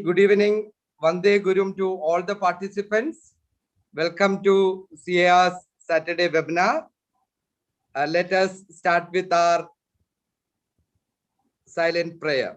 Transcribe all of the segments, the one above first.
good evening, Vande Gurum to all the participants. Welcome to CAR's Saturday webinar. Let us start with our silent prayer.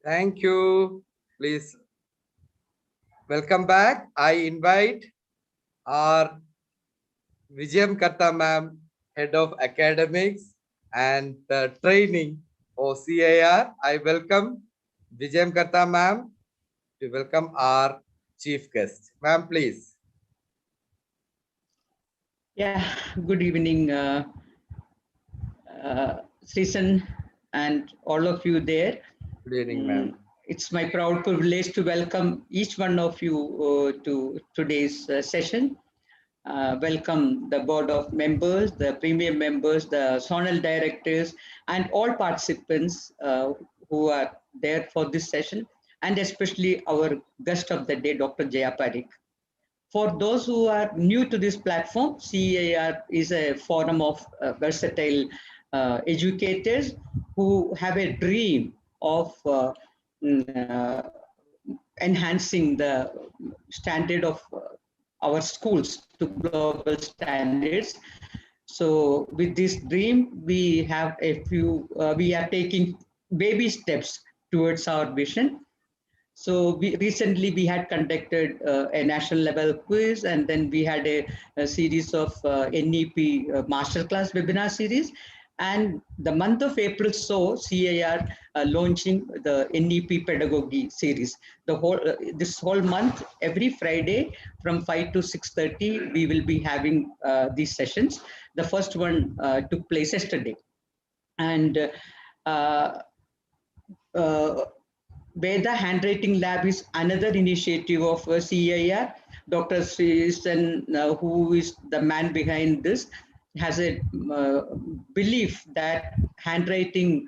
Thank you. Please welcome back. I invite our Vijayam Karta ma'am, Head of Academics and Training for CAR. I welcome Vijayam Karta ma'am to welcome our chief guest. Ma'am, please. Yeah, good evening, Srisan and all of you there. Good evening, ma'am. It's my proud privilege to welcome each one of you to today's session. Welcome the board of members, the premium members, the zonal directors, and all participants who are there for this session, and especially our guest of the day, Dr. Jaya Parekh. For those who are new to this platform, CAR is a forum of versatile educators who have a dream of enhancing the standard of our schools to global standards. So with this dream, we have we are taking baby steps towards our vision. So recently we had conducted a national level quiz, and then we had a series of NEP masterclass webinar series. And the month of April saw CAR launching the NEP pedagogy series. The whole this whole month, every Friday from 5 to 6:30, we will be having these sessions. The first one took place yesterday, and Veda Handwriting Lab is another initiative of CAR. Dr. Srisan, who is the man behind this, has a belief that handwriting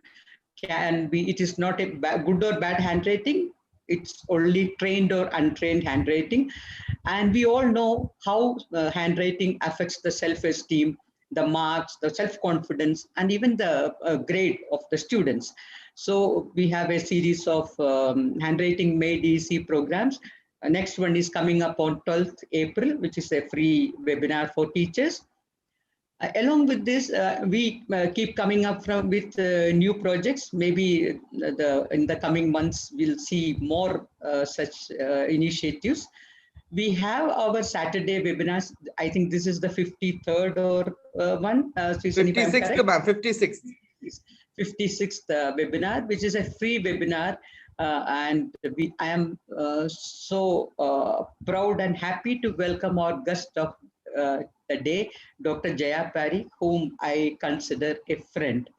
can be, it is not a good or bad handwriting, it's only trained or untrained handwriting. And we all know how handwriting affects the self-esteem, the marks, the self-confidence, and even the grade of the students. So we have a series of handwriting made easy programs. Next one is coming up on 12th April, which is a free webinar for teachers. Along with this, we keep coming up with new projects. Maybe in the coming months, we'll see more such initiatives. We have our Saturday webinars. I think this is the 53rd or one. 56th, ma'am, 56th. 56th webinar, which is a free webinar. And I am so proud and happy to welcome our guest of the day, Dr. Jaya Parekh, whom I consider a friend,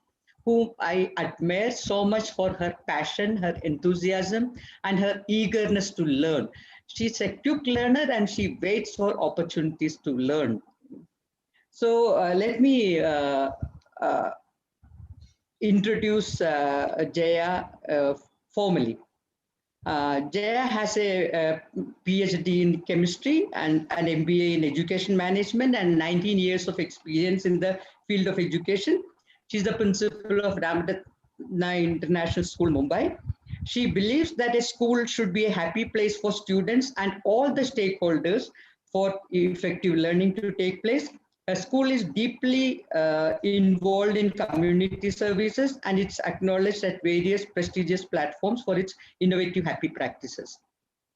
whom I admire so much for her passion, her enthusiasm, and her eagerness to learn. She's a quick learner and she waits for opportunities to learn. So let me introduce Jaya formally. Jaya has a PhD in chemistry and an MBA in education management and 19 years of experience in the field of education. She's the principal of Ratna International School, Mumbai. She believes that a school should be a happy place for students and all the stakeholders for effective learning to take place. A school is deeply involved in community services, and it's acknowledged at various prestigious platforms for its innovative happy practices.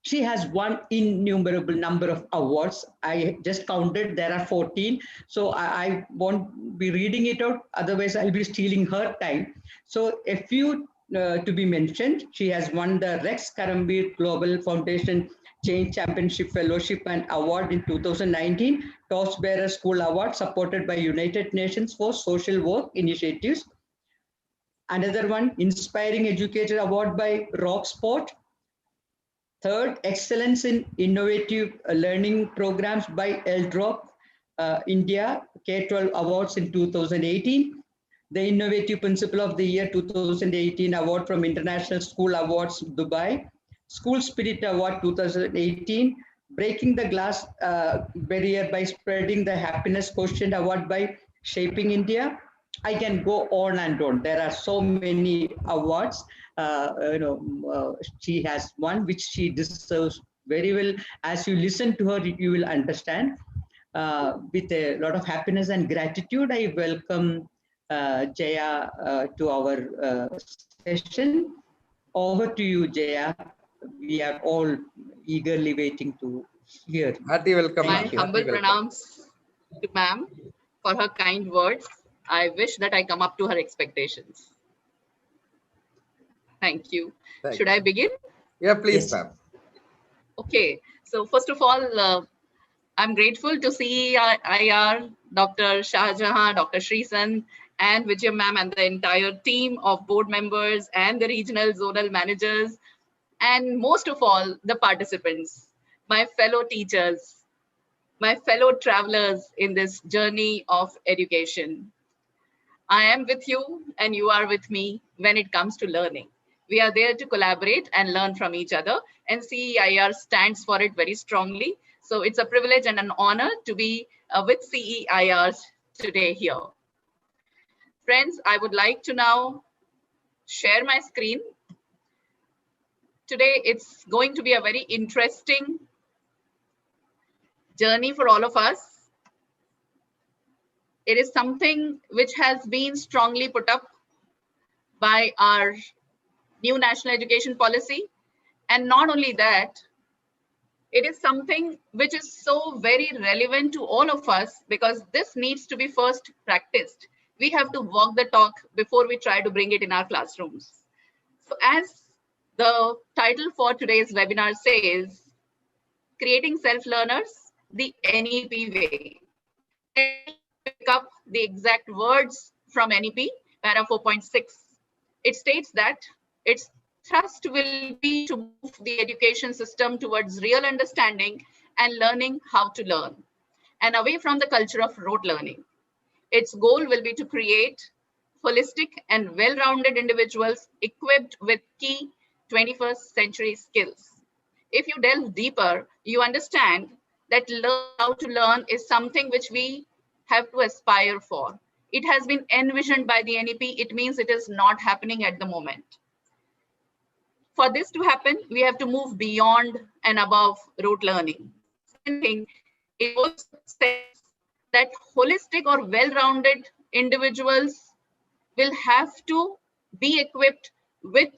She has won innumerable number of awards. I just counted, there are 14. So I won't be reading it out, otherwise I'll be stealing her time. So a few to be mentioned. She has won the Rex Karambir Global Foundation Change Championship Fellowship and Award in 2019, Torchbearer School Award supported by United Nations for Social Work Initiatives. Another one, Inspiring Educator Award by Rock Sport. Third, Excellence in Innovative Learning Programs by LDROP India, K-12 Awards in 2018. The Innovative Principal of the Year 2018 Award from International School Awards, Dubai. School Spirit Award 2018. Breaking the Glass Barrier by Spreading the Happiness Quotient Award by Shaping India. I can go on and on. There are so many awards. She has one which she deserves very well. As you listen to her, you will understand. With a lot of happiness and gratitude, I welcome Jaya to our session. Over to you, Jaya. We are all eagerly waiting to hear. Hearty welcome. My Hearty humble welcome. pranams to ma'am for her kind words. I wish that I come up to her expectations. Thank you. Should I begin? Yeah, please, Yes. ma'am. Okay. So first of all, I'm grateful to see IR, Dr. Shahjahan, Dr. Shrisan, and Vijay ma'am and the entire team of board members and the regional zonal managers, and most of all, the participants, my fellow teachers, my fellow travelers in this journey of education. I am with you and you are with me when it comes to learning. We are there to collaborate and learn from each other, and CEIR stands for it very strongly. So it's a privilege and an honor to be with CEIRs today here. Friends, I would like to now share my screen. Today, it's going to be a very interesting journey for all of us. It is something which has been strongly put up by our new national education policy. And not only that, it is something which is so very relevant to all of us because this needs to be first practiced. We have to walk the talk before we try to bring it in our classrooms. So as the title for today's webinar says, Creating Self-Learners, the NEP Way. Let's pick up the exact words from NEP, para 4.6. It states that its thrust will be to move the education system towards real understanding and learning how to learn, and away from the culture of rote learning. Its goal will be to create holistic and well-rounded individuals equipped with key 21st century skills. If you delve deeper, you understand that learn how to learn is something which we have to aspire for. It has been envisioned by the NEP. It means it is not happening at the moment. For this to happen, we have to move beyond and above rote learning. Second thing, it also says that holistic or well-rounded individuals will have to be equipped with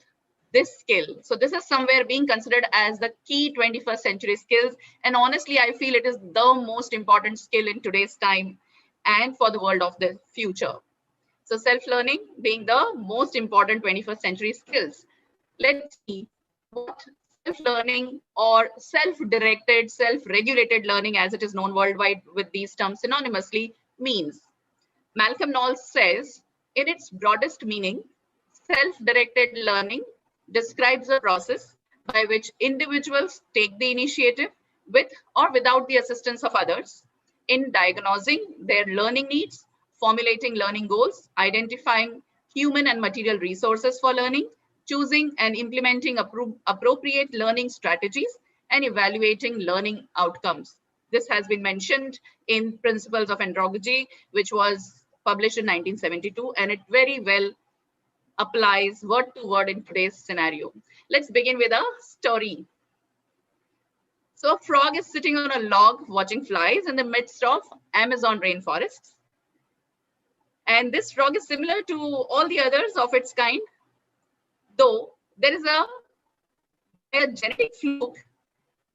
this skill. So this is somewhere being considered as the key 21st century skills. And honestly, I feel it is the most important skill in today's time and for the world of the future. So self-learning being the most important 21st century skills. Let's see what self-learning or self-directed, self-regulated learning, as it is known worldwide with these terms synonymously, means. Malcolm Knowles says, in its broadest meaning, self-directed learning describes a process by which individuals take the initiative with or without the assistance of others in diagnosing their learning needs, formulating learning goals, identifying human and material resources for learning, choosing and implementing appropriate learning strategies, and evaluating learning outcomes. This has been mentioned in Principles of Andragogy, which was published in 1972, and it very well applies word to word in today's scenario. Let's begin with a story. So a frog is sitting on a log watching flies in the midst of Amazon rainforests. And this frog is similar to all the others of its kind, though there is a genetic fluke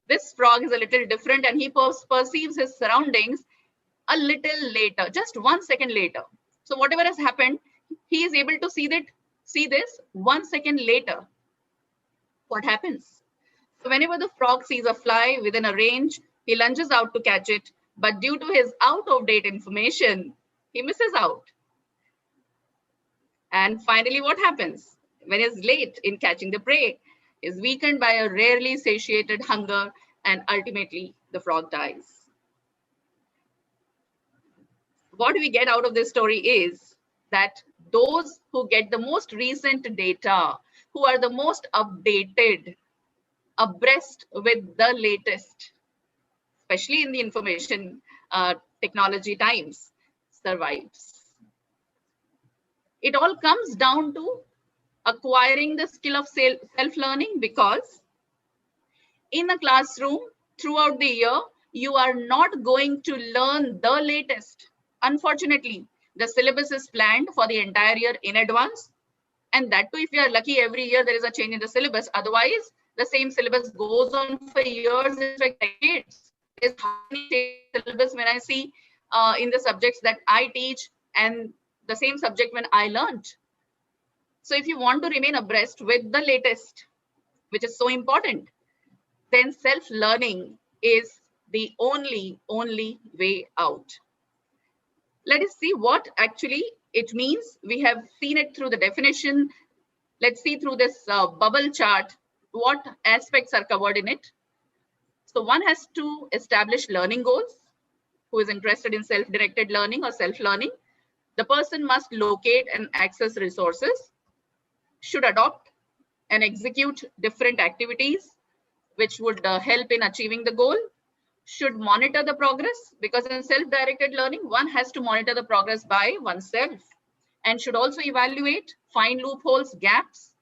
this frog is a little different and he perceives his surroundings a little later, just 1 second later. So whatever has happened, he is able to see this 1 second later. What happens? So whenever the frog sees a fly within a range, he lunges out to catch it. But due to his out-of-date information, he misses out. And finally, what happens? When he's late in catching the prey, is weakened by a rarely satiated hunger, and ultimately the frog dies. What we get out of this story is that those who get the most recent data, who are the most updated, abreast with the latest, especially in the information technology times, survives. It all comes down to acquiring the skill of self-learning, because in a classroom throughout the year, you are not going to learn the latest. Unfortunately, the syllabus is planned for the entire year in advance. And that too, if you are lucky, every year there is a change in the syllabus. Otherwise, the same syllabus goes on for years, in fact, decades. There's hardly syllabus when I see in the subjects that I teach and the same subject when I learned. So if you want to remain abreast with the latest, which is so important, then self-learning is the only way out. Let us see what actually it means. We have seen it through the definition. Let's see through this bubble chart what aspects are covered in it. So one has to establish learning goals. Who is interested in self-directed learning or self-learning? The person must locate and access resources, should adopt and execute different activities which would help in achieving the goal, should monitor the progress, because in self-directed learning, one has to monitor the progress by oneself, and should also evaluate, find loopholes, gaps,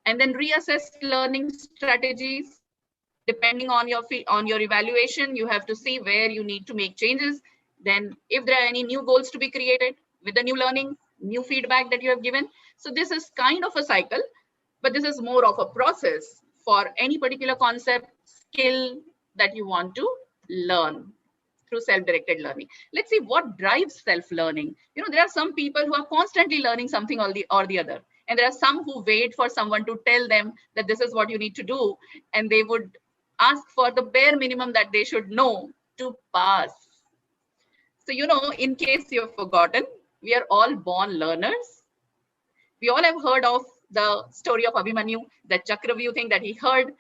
and then reassess learning strategies. Depending on your evaluation, you have to see where you need to make changes. Then if there are any new goals to be created with the new learning, new feedback that you have given. So this is kind of a cycle, but this is more of a process for any particular concept, skill that you want to learn through self-directed learning. Let's see what drives self-learning. You know, there are some people who are constantly learning something or the other. And there are some who wait for someone to tell them that this is what you need to do. And they would ask for the bare minimum that they should know to pass. So, you know, in case you've forgotten, we are all born learners. We all have heard of the story of Abhimanyu, that Chakravyuh thing that he heard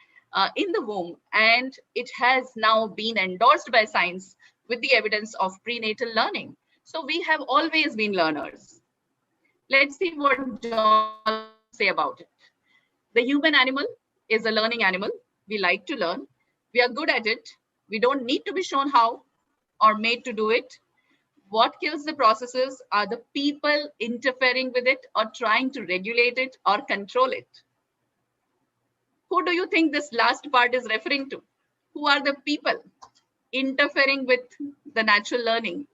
in the womb. And it has now been endorsed by science with the evidence of prenatal learning. So we have always been learners. Let's see what John say about it. The human animal is a learning animal. We like to learn. We are good at it. We don't need to be shown how or made to do it. What kills the processes are the people interfering with it or trying to regulate it or control it. Who do you think this last part is referring to? Who are the people interfering with the natural learning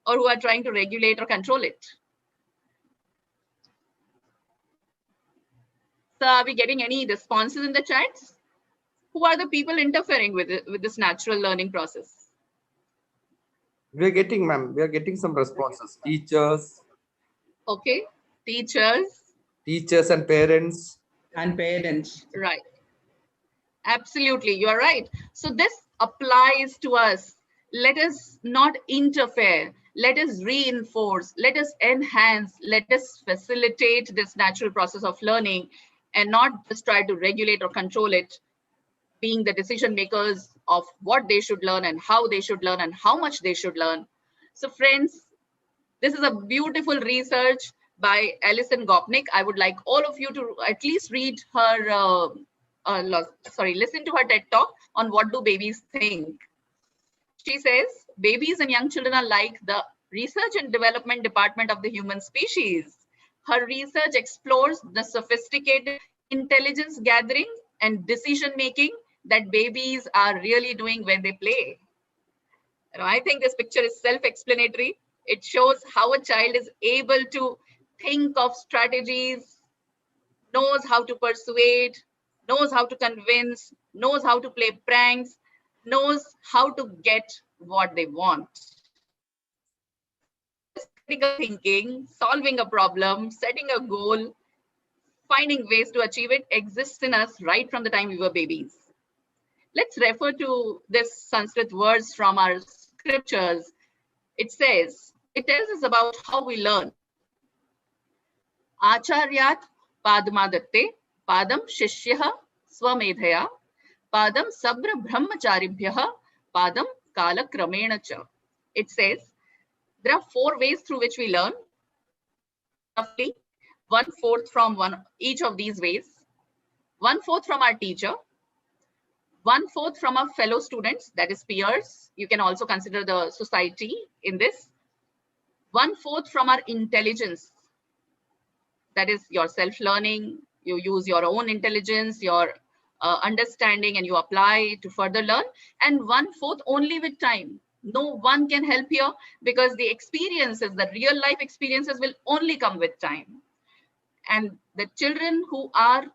or who are trying to regulate or control it? So are we getting any responses in the chats? Who are the people interfering with this natural learning process? We are getting, ma'am, we are getting some responses. Teachers. Okay, teachers. Teachers and parents. And parents. Right. Absolutely, you are right. So this applies to us. Let us not interfere. Let us reinforce. Let us enhance. Let us facilitate this natural process of learning and not just try to regulate or control it, being the decision makers of what they should learn and how they should learn and how much they should learn. So friends, this is a beautiful research by Alison Gopnik. I would like all of you to at least read her, listen to her TED Talk on what do babies think. She says, babies and young children are like the research and development department of the human species. Her research explores the sophisticated intelligence gathering and decision making that babies are really doing when they play. You know, I think this picture is self-explanatory. It shows how a child is able to think of strategies, knows how to persuade, knows how to convince, knows how to play pranks, knows how to get what they want. This critical thinking, solving a problem, setting a goal, finding ways to achieve it exists in us right from the time we were babies. Let's refer to this Sanskrit verse from our scriptures. It tells us about how we learn. Acharyat padmadatte padam shishyah swamedhaya padam sabra brahmacharibhyah padam kalakramena cha. It says there are 4 ways through which we learn. Roughly 1/4 from each of these ways, 1/4 from our teacher, 1/4 from our fellow students, that is peers. You can also consider the society in this. 1/4 from our intelligence, that is your self-learning. You use your own intelligence, your understanding, and you apply to further learn. And 1/4 only with time. No one can help here, because the experiences, the real life experiences, will only come with time. And the children who are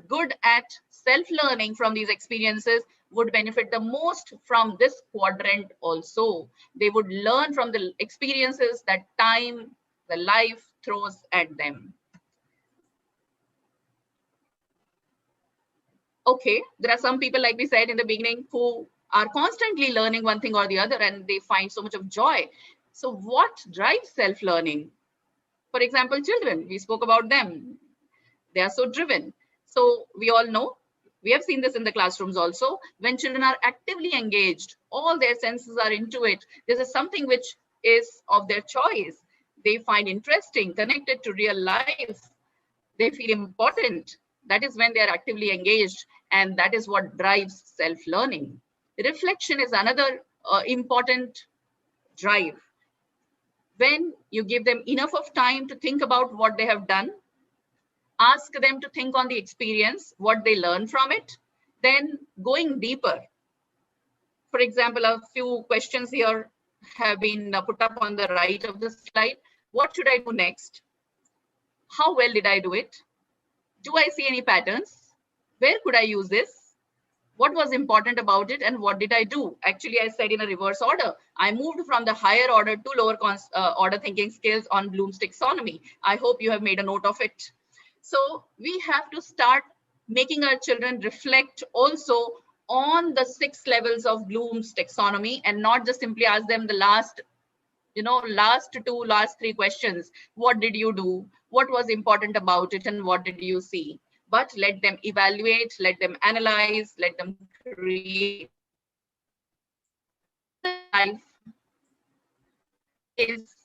good at self-learning from these experiences would benefit the most from this quadrant also. They would learn from the experiences that time, the life throws at them. Okay, there are some people, like we said in the beginning, who are constantly learning one thing or the other, and they find so much of joy. So what drives self-learning? For example, children, we spoke about them. They are so driven. So we all know, we have seen this in the classrooms also, when children are actively engaged, all their senses are into it. This is something which is of their choice. They find interesting, connected to real life. They feel important. That is when they are actively engaged, and that is what drives self-learning. Reflection is another important drive. When you give them enough of time to think about what they have done, ask them to think on the experience, what they learn from it, then going deeper. For example, a few questions here have been put up on the right of the slide. What should I do next? How well did I do it? Do I see any patterns? Where could I use this? What was important about it, and what did I do? Actually, I said in a reverse order. I moved from the higher order to lower order thinking skills on Bloom's taxonomy. I hope you have made a note of it. So we have to start making our children reflect also on the 6 levels of Bloom's taxonomy, and not just simply ask them the last 3 questions. What did you do? What was important about it, and what did you see? But let them evaluate, let them analyze, let them create. Life is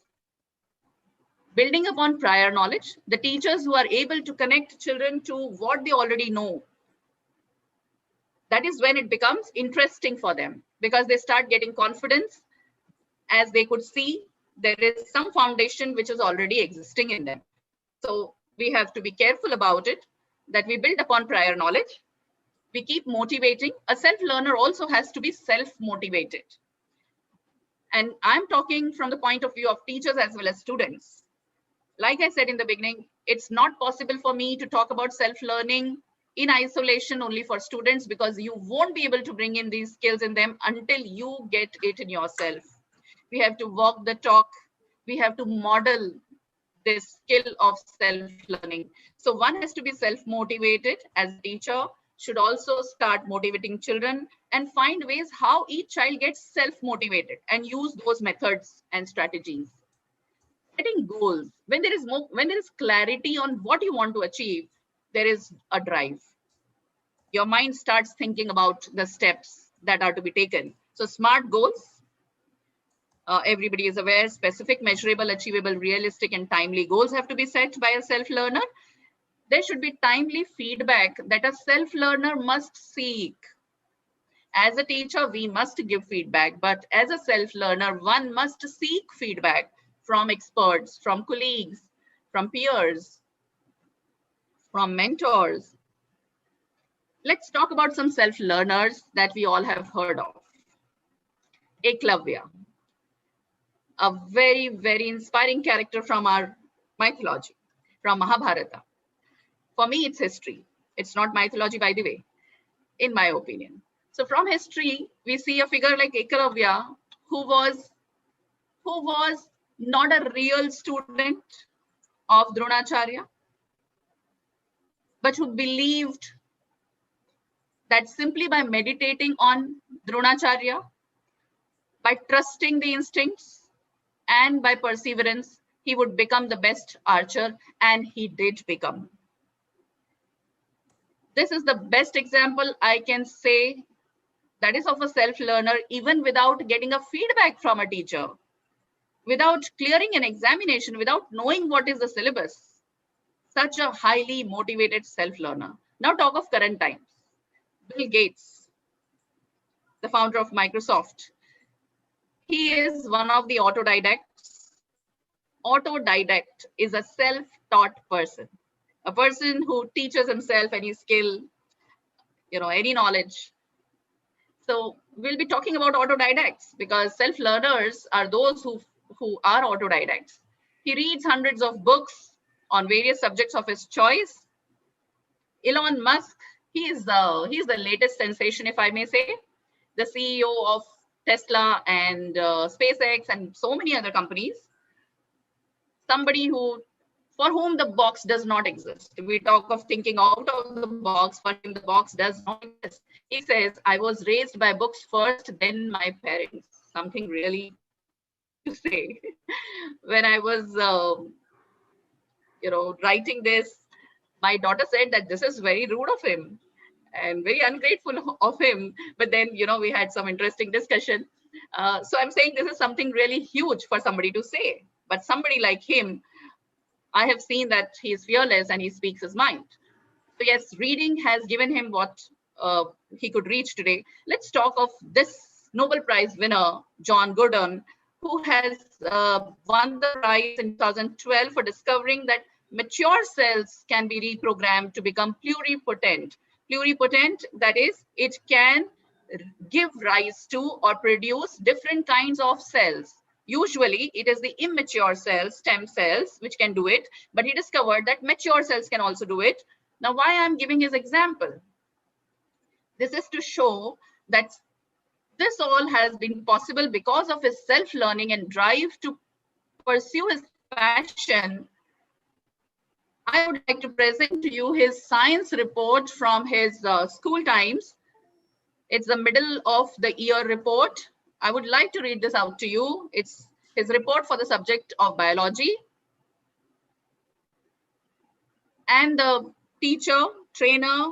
building upon prior knowledge. The teachers who are able to connect children to what they already know, that is when it becomes interesting for them, because they start getting confidence as they could see there is some foundation which is already existing in them. So we have to be careful about it, that we build upon prior knowledge. We keep motivating. A self-learner also has to be self-motivated. And I'm talking from the point of view of teachers as well as students. Like I said in the beginning, it's not possible for me to talk about self-learning in isolation only for students, because you won't be able to bring in these skills in them until you get it in yourself. We have to walk the talk. We have to model this skill of self-learning. So one has to be self-motivated. As a teacher, should also start motivating children and find ways how each child gets self-motivated and use those methods and strategies. Setting goals. When there is clarity on what you want to achieve, there is a drive. Your mind starts thinking about the steps that are to be taken. So SMART goals. Everybody is aware, specific, measurable, achievable, realistic, and timely goals have to be set by a self-learner. There should be timely feedback that a self-learner must seek. As a teacher, we must give feedback, but as a self-learner, one must seek feedback from experts, from colleagues, from peers, from mentors. Let's talk about some self-learners that we all have heard of. Eklavya, a very, very inspiring character from our mythology, from Mahabharata. For me, it's history. It's not mythology, by the way. in my opinion. So from history, we see a figure like Ekalavya, who was not a real student of Dronacharya, but who believed that simply by meditating on Dronacharya, by trusting the instincts, and by perseverance, he would become the best archer, and he did become. This is the best example I can say that is of a self-learner, even without getting a feedback from a teacher, without clearing an examination, without knowing what is the syllabus. Such a highly motivated self-learner. Now talk of current times. Bill Gates, the founder of Microsoft. He is one of the autodidacts. Autodidact is a self-taught person, a person who teaches himself any skill, any knowledge. So we'll be talking about autodidacts because self-learners are those who are autodidacts. He reads hundreds of books on various subjects of his choice. Elon Musk, he's the latest sensation, if I may say, the CEO of Tesla and SpaceX and so many other companies. Somebody for whom the box does not exist. We talk of thinking out of the box, for him the box does not exist. He says, I was raised by books first, then my parents. Something really to say. When I was, writing this, my daughter said that this is very rude of him and very ungrateful of him. But then, we had some interesting discussion. So I'm saying this is something really huge for somebody to say. But somebody like him, I have seen that he is fearless and he speaks his mind. So yes, reading has given him what he could reach today. Let's talk of this Nobel Prize winner, John Gurdon, who has won the prize in 2012 for discovering that mature cells can be reprogrammed to become pluripotent. Pluripotent, that is, it can give rise to or produce different kinds of cells. Usually, it is the immature cells, stem cells, which can do it, but he discovered that mature cells can also do it. Now, why I'm giving his example? This is to show that this all has been possible because of his self-learning and drive to pursue his passion. I would like to present to you his science report from his school times. It's the middle of the year report. I would like to read this out to you. It's his report for the subject of biology. And the teacher, trainer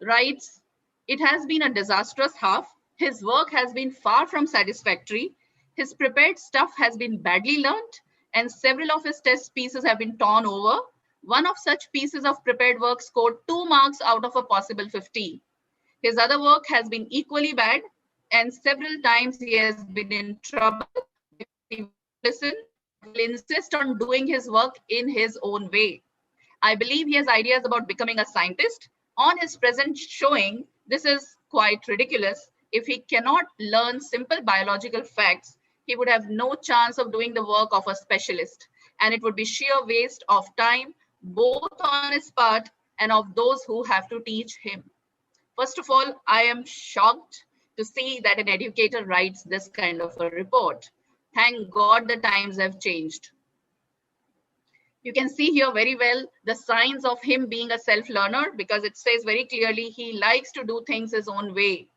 writes, it has been a disastrous half. His work has been far from satisfactory. His prepared stuff has been badly learnt, and several of his test pieces have been torn over. One of such pieces of prepared work scored 2 marks out of a possible 50. His other work has been equally bad, and several times he has been in trouble. He will listen, will insist on doing his work in his own way. I believe he has ideas about becoming a scientist. On his present showing, this is quite ridiculous. If he cannot learn simple biological facts, he would have no chance of doing the work of a specialist, and it would be sheer waste of time, both on his part and of those who have to teach him. First of all, I am shocked to see that an educator writes this kind of a report. Thank God the times have changed. You can see here very well the signs of him being a self-learner, because it says very clearly he likes to do things his own way.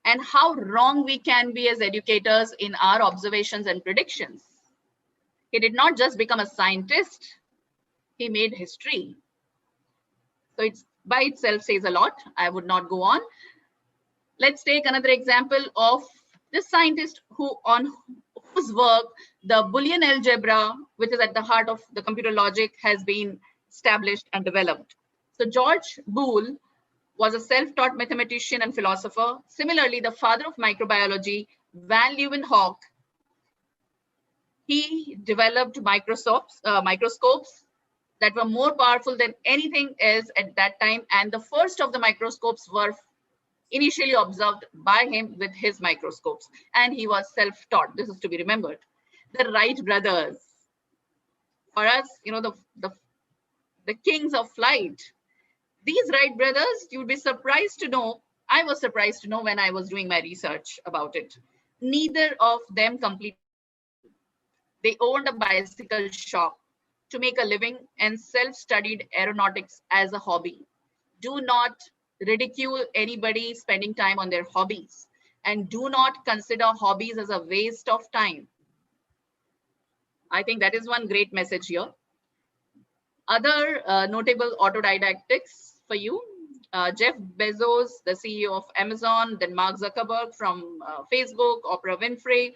And how wrong we can be as educators in our observations and predictions. He did not just become a scientist, he made history. So it's by itself says a lot. I would not go on. Let's take another example of this scientist on whose work the Boolean algebra, which is at the heart of the computer logic, has been established and developed. So George Boole was a self-taught mathematician and philosopher. Similarly, the father of microbiology, Van Leeuwenhoek, he developed microscopes that were more powerful than anything else at that time. And the first of the microscopes were initially observed by him with his microscopes. And he was self-taught. This is to be remembered. The Wright brothers, for us, the kings of flight. These Wright brothers, you'd be surprised to know, I was surprised to know when I was doing my research about it. Neither of them completed. They owned a bicycle shop to make a living and self-studied aeronautics as a hobby. Do not ridicule anybody spending time on their hobbies, and do not consider hobbies as a waste of time. I think that is one great message here. Other notable autodidactics for you, Jeff Bezos, the CEO of Amazon, then Mark Zuckerberg from Facebook, Oprah Winfrey,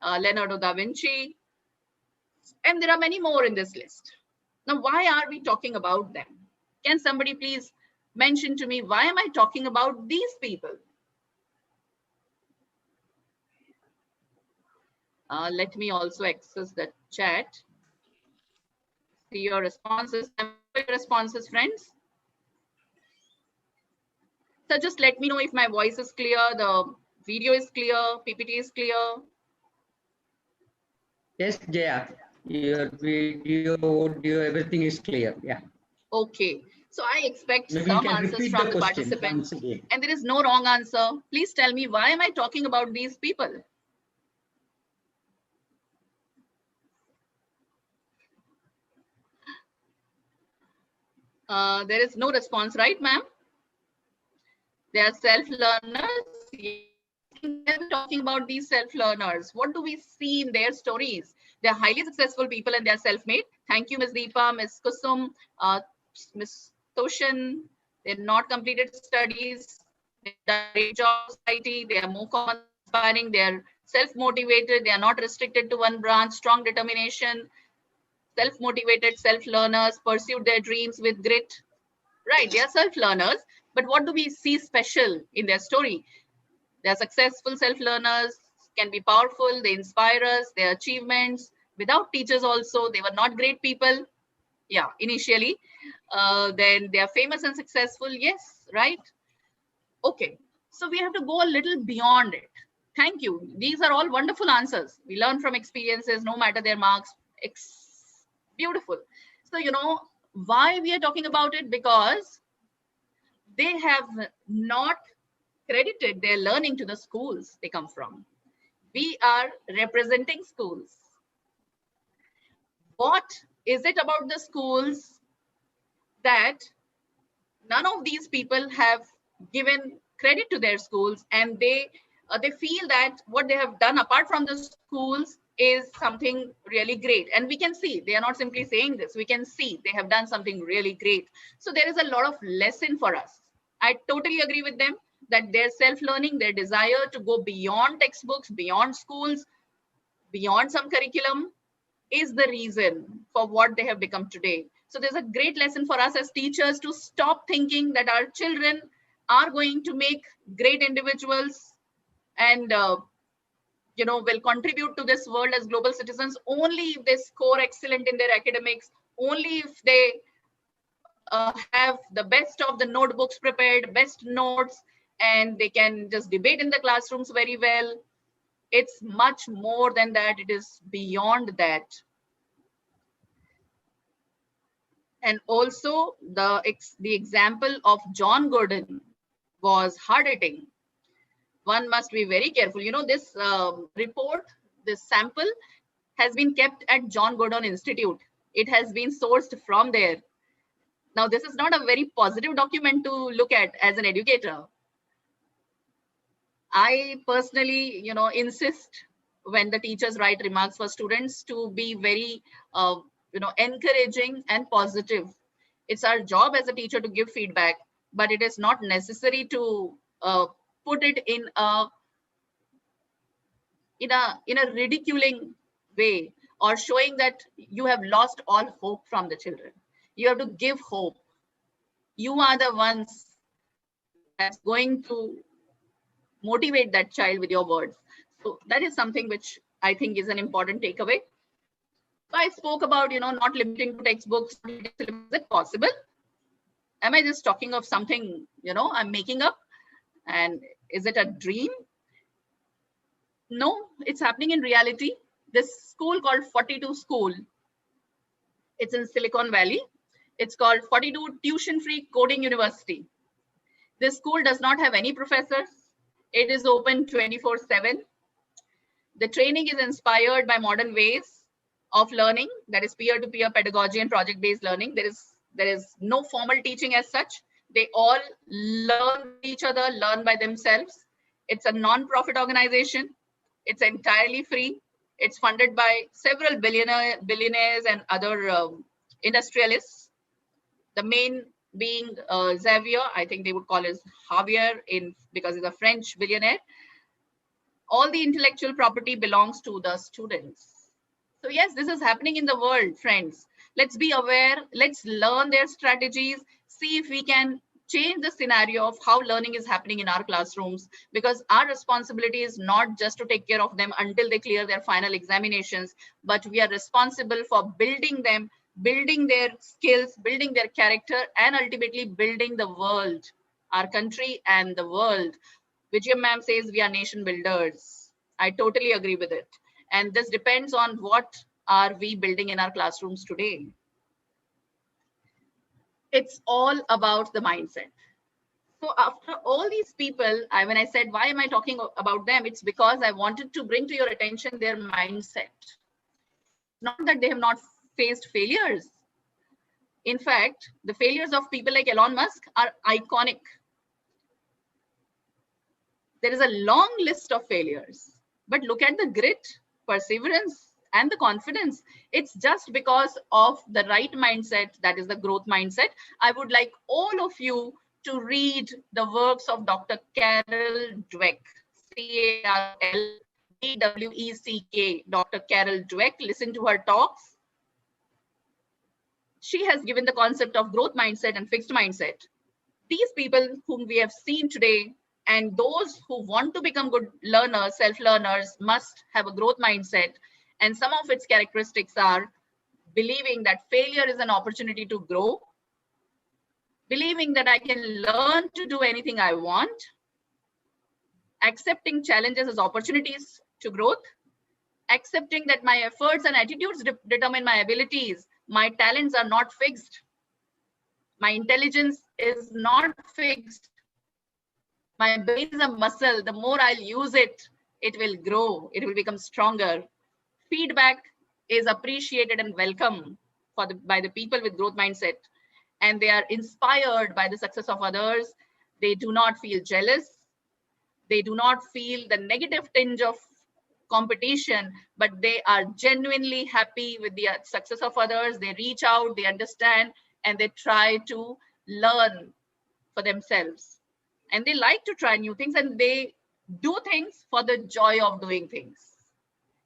Leonardo da Vinci, and there are many more in this list. Now, why are we talking about them? Can somebody please mention to me, why am I talking about these people? Let me also access the chat. See your responses. Friends. So just let me know if my voice is clear, the video is clear, PPT is clear. Yes, Jaya, your video, audio, everything is clear. Yeah. Okay. So I expect Maybe some answers from the participants. And there is no wrong answer. Please tell me, why am I talking about these people? There is no response, right, ma'am? They are self-learners. We're talking about these self-learners. What do we see in their stories? They're highly successful people and they're self-made. Thank you, Ms. Deepa, Ms. Kusum, Ms. Toshan. They're not completed studies. They've done a great job in society. They are more common, inspiring. They're self-motivated. They are not restricted to one branch. Strong determination. Self-motivated, self-learners, pursued their dreams with grit. Right, they are self-learners. But what do we see special in their story? They are successful self-learners, can be powerful, they inspire us, their achievements. Without teachers also, they were not great people. Yeah, initially. Then they are famous and successful. Yes, right? Okay, so we have to go a little beyond it. Thank you. These are all wonderful answers. We learn from experiences, no matter their marks. Beautiful. So, you know, why we are talking about it? Because they have not credited their learning to the schools they come from. We are representing schools. What is it about the schools that none of these people have given credit to their schools, and they feel that what they have done apart from the schools is something really great? And we can see they are not simply saying this, we can see they have done something really great. So there is a lot of lesson for us. I totally agree with them that their self-learning, their desire to go beyond textbooks, beyond schools, beyond some curriculum is the reason for what they have become today. So there's a great lesson for us as teachers to stop thinking that our children are going to make great individuals and you know, will contribute to this world as global citizens only if they score excellent in their academics, only if they have the best of the notebooks prepared, best notes, and they can just debate in the classrooms very well. It's much more than that. It is beyond that. And also the example of John Gordon was hard-hitting. One must be very careful. You know, this report, this sample has been kept at John Gordon Institute. It has been sourced from there. Now, this is not a very positive document to look at as an educator. I personally, you know, insist when the teachers write remarks for students to be very, you know, encouraging and positive. It's our job as a teacher to give feedback, but it is not necessary to put it in a ridiculing way or showing that you have lost all hope from the children. You have to give hope. You are the ones that's going to motivate that child with your words. So that is something which I think is an important takeaway. So I spoke about, you know, not limiting to textbooks. Is it possible? Am I just talking of something, you know, I'm making up? And is it a dream? No, it's happening in reality. This school called 42 School, it's in Silicon Valley. It's called 42 Tuition-Free Coding University. This school does not have any professors. It is open 24/7. The training is inspired by modern ways of learning, that is peer-to-peer pedagogy and project-based learning. There is no formal teaching as such. They all learn with each other, learn by themselves. It's a non-profit organization. It's entirely free. It's funded by several billionaires and other industrialists. The main being Xavier, I think they would call it Javier because he's a French billionaire. All the intellectual property belongs to the students. So yes, this is happening in the world, friends. Let's be aware, let's learn their strategies, see if we can change the scenario of how learning is happening in our classrooms, because our responsibility is not just to take care of them until they clear their final examinations, but we are responsible for building them, building their skills, building their character, and ultimately building the world, our country and the world. Vijay ma'am says we are nation builders. I totally agree with it. And this depends on what are we building in our classrooms today. It's all about the mindset. So after all these people, when I said, why am I talking about them? It's because I wanted to bring to your attention their mindset. Not that they have not faced failures. In fact, the failures of people like Elon Musk are iconic. There is a long list of failures, but look at the grit, perseverance, and the confidence. It's just because of the right mindset, that is the growth mindset. I would like all of you to read the works of Dr. Carol Dweck, C-A-R-L-D-W-E-C-K, Dr. Carol Dweck. Listen to her talks. She has given the concept of growth mindset and fixed mindset. These people whom we have seen today, and those who want to become good learners, self-learners, must have a growth mindset. And some of its characteristics are believing that failure is an opportunity to grow, believing that I can learn to do anything I want, accepting challenges as opportunities to growth, accepting that my efforts and attitudes determine my abilities. My talents are not fixed. My intelligence is not fixed. My brain is a muscle. The more I'll use it, it will grow. It will become stronger. Feedback is appreciated and welcome by the people with growth mindset. And they are inspired by the success of others. They do not feel jealous. They do not feel the negative tinge of competition, but they are genuinely happy with the success of others. They reach out, they understand, and they try to learn for themselves. And they like to try new things, and they do things for the joy of doing things.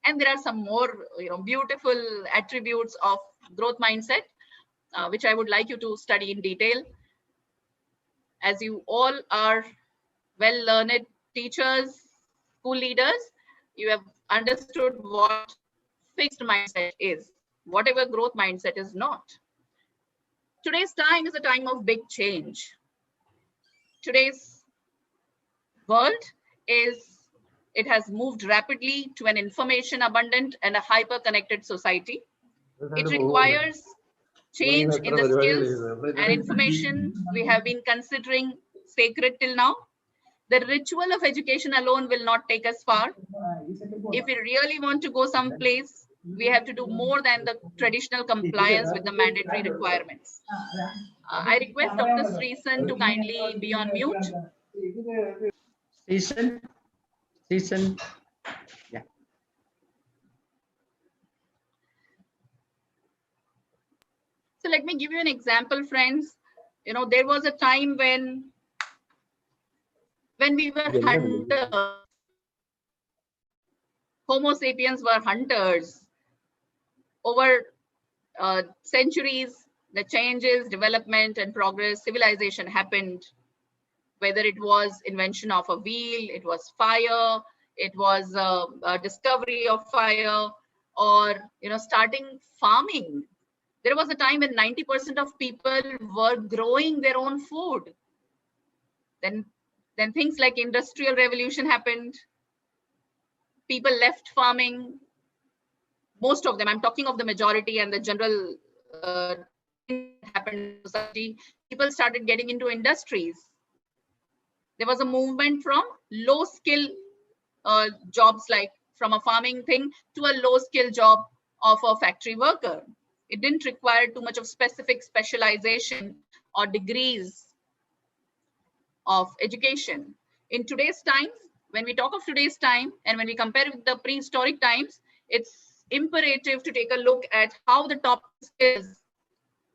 And there are some more beautiful attributes of growth mindset, which I would like you to study in detail. As you all are well-learned teachers, school leaders, you have understood what fixed mindset is, whatever growth mindset is not. Today's time is a time of big change. Today's world has moved rapidly to an information abundant and a hyper-connected society. It requires change in the skills and information we have been considering sacred till now. The ritual of education alone will not take us far. If we really want to go someplace, we have to do more than the traditional compliance with the mandatory requirements. I request Dr. Sreesan to kindly be on mute. Sreesan, yeah. So let me give you an example, friends. There was a time when we were hunters. Homo sapiens were hunters. Over centuries, the changes, development, and progress, civilization happened. Whether it was invention of a wheel, it was fire, it was a discovery of fire, or starting farming. There was a time when 90% of people were growing their own food. Then things like industrial revolution happened. People left farming. Most of them, I'm talking of the majority and the general that happened in society. People started getting into industries. There was a movement from low skill jobs, like from a farming thing to a low skill job of a factory worker. It didn't require too much of specific specialization or degrees of education. In today's time, when we talk of today's time and when we compare with the prehistoric times, it's imperative to take a look at how the top skills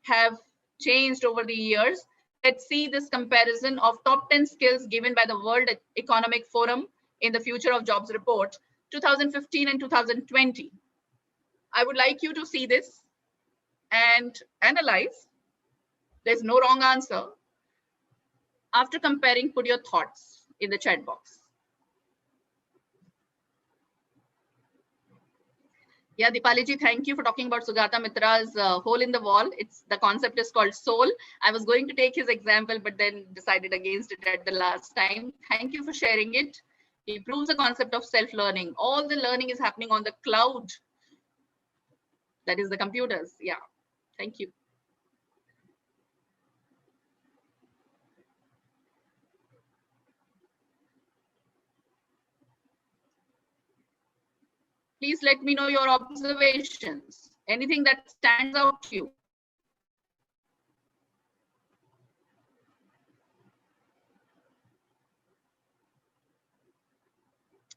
have changed over the years. Let's see this comparison of top 10 skills given by the World Economic Forum in the Future of Jobs report, 2015 and 2020. I would like you to see this and analyze. There's no wrong answer. After comparing, put your thoughts in the chat box. Yeah, Dipali ji, thank you for talking about Sujata Mitra's hole in the wall. The concept is called soul. I was going to take his example, but then decided against it at the last time. Thank you for sharing it. He proves the concept of self-learning. All the learning is happening on the cloud. That is the computers. Yeah, thank you. Please let me know your observations. Anything that stands out to you.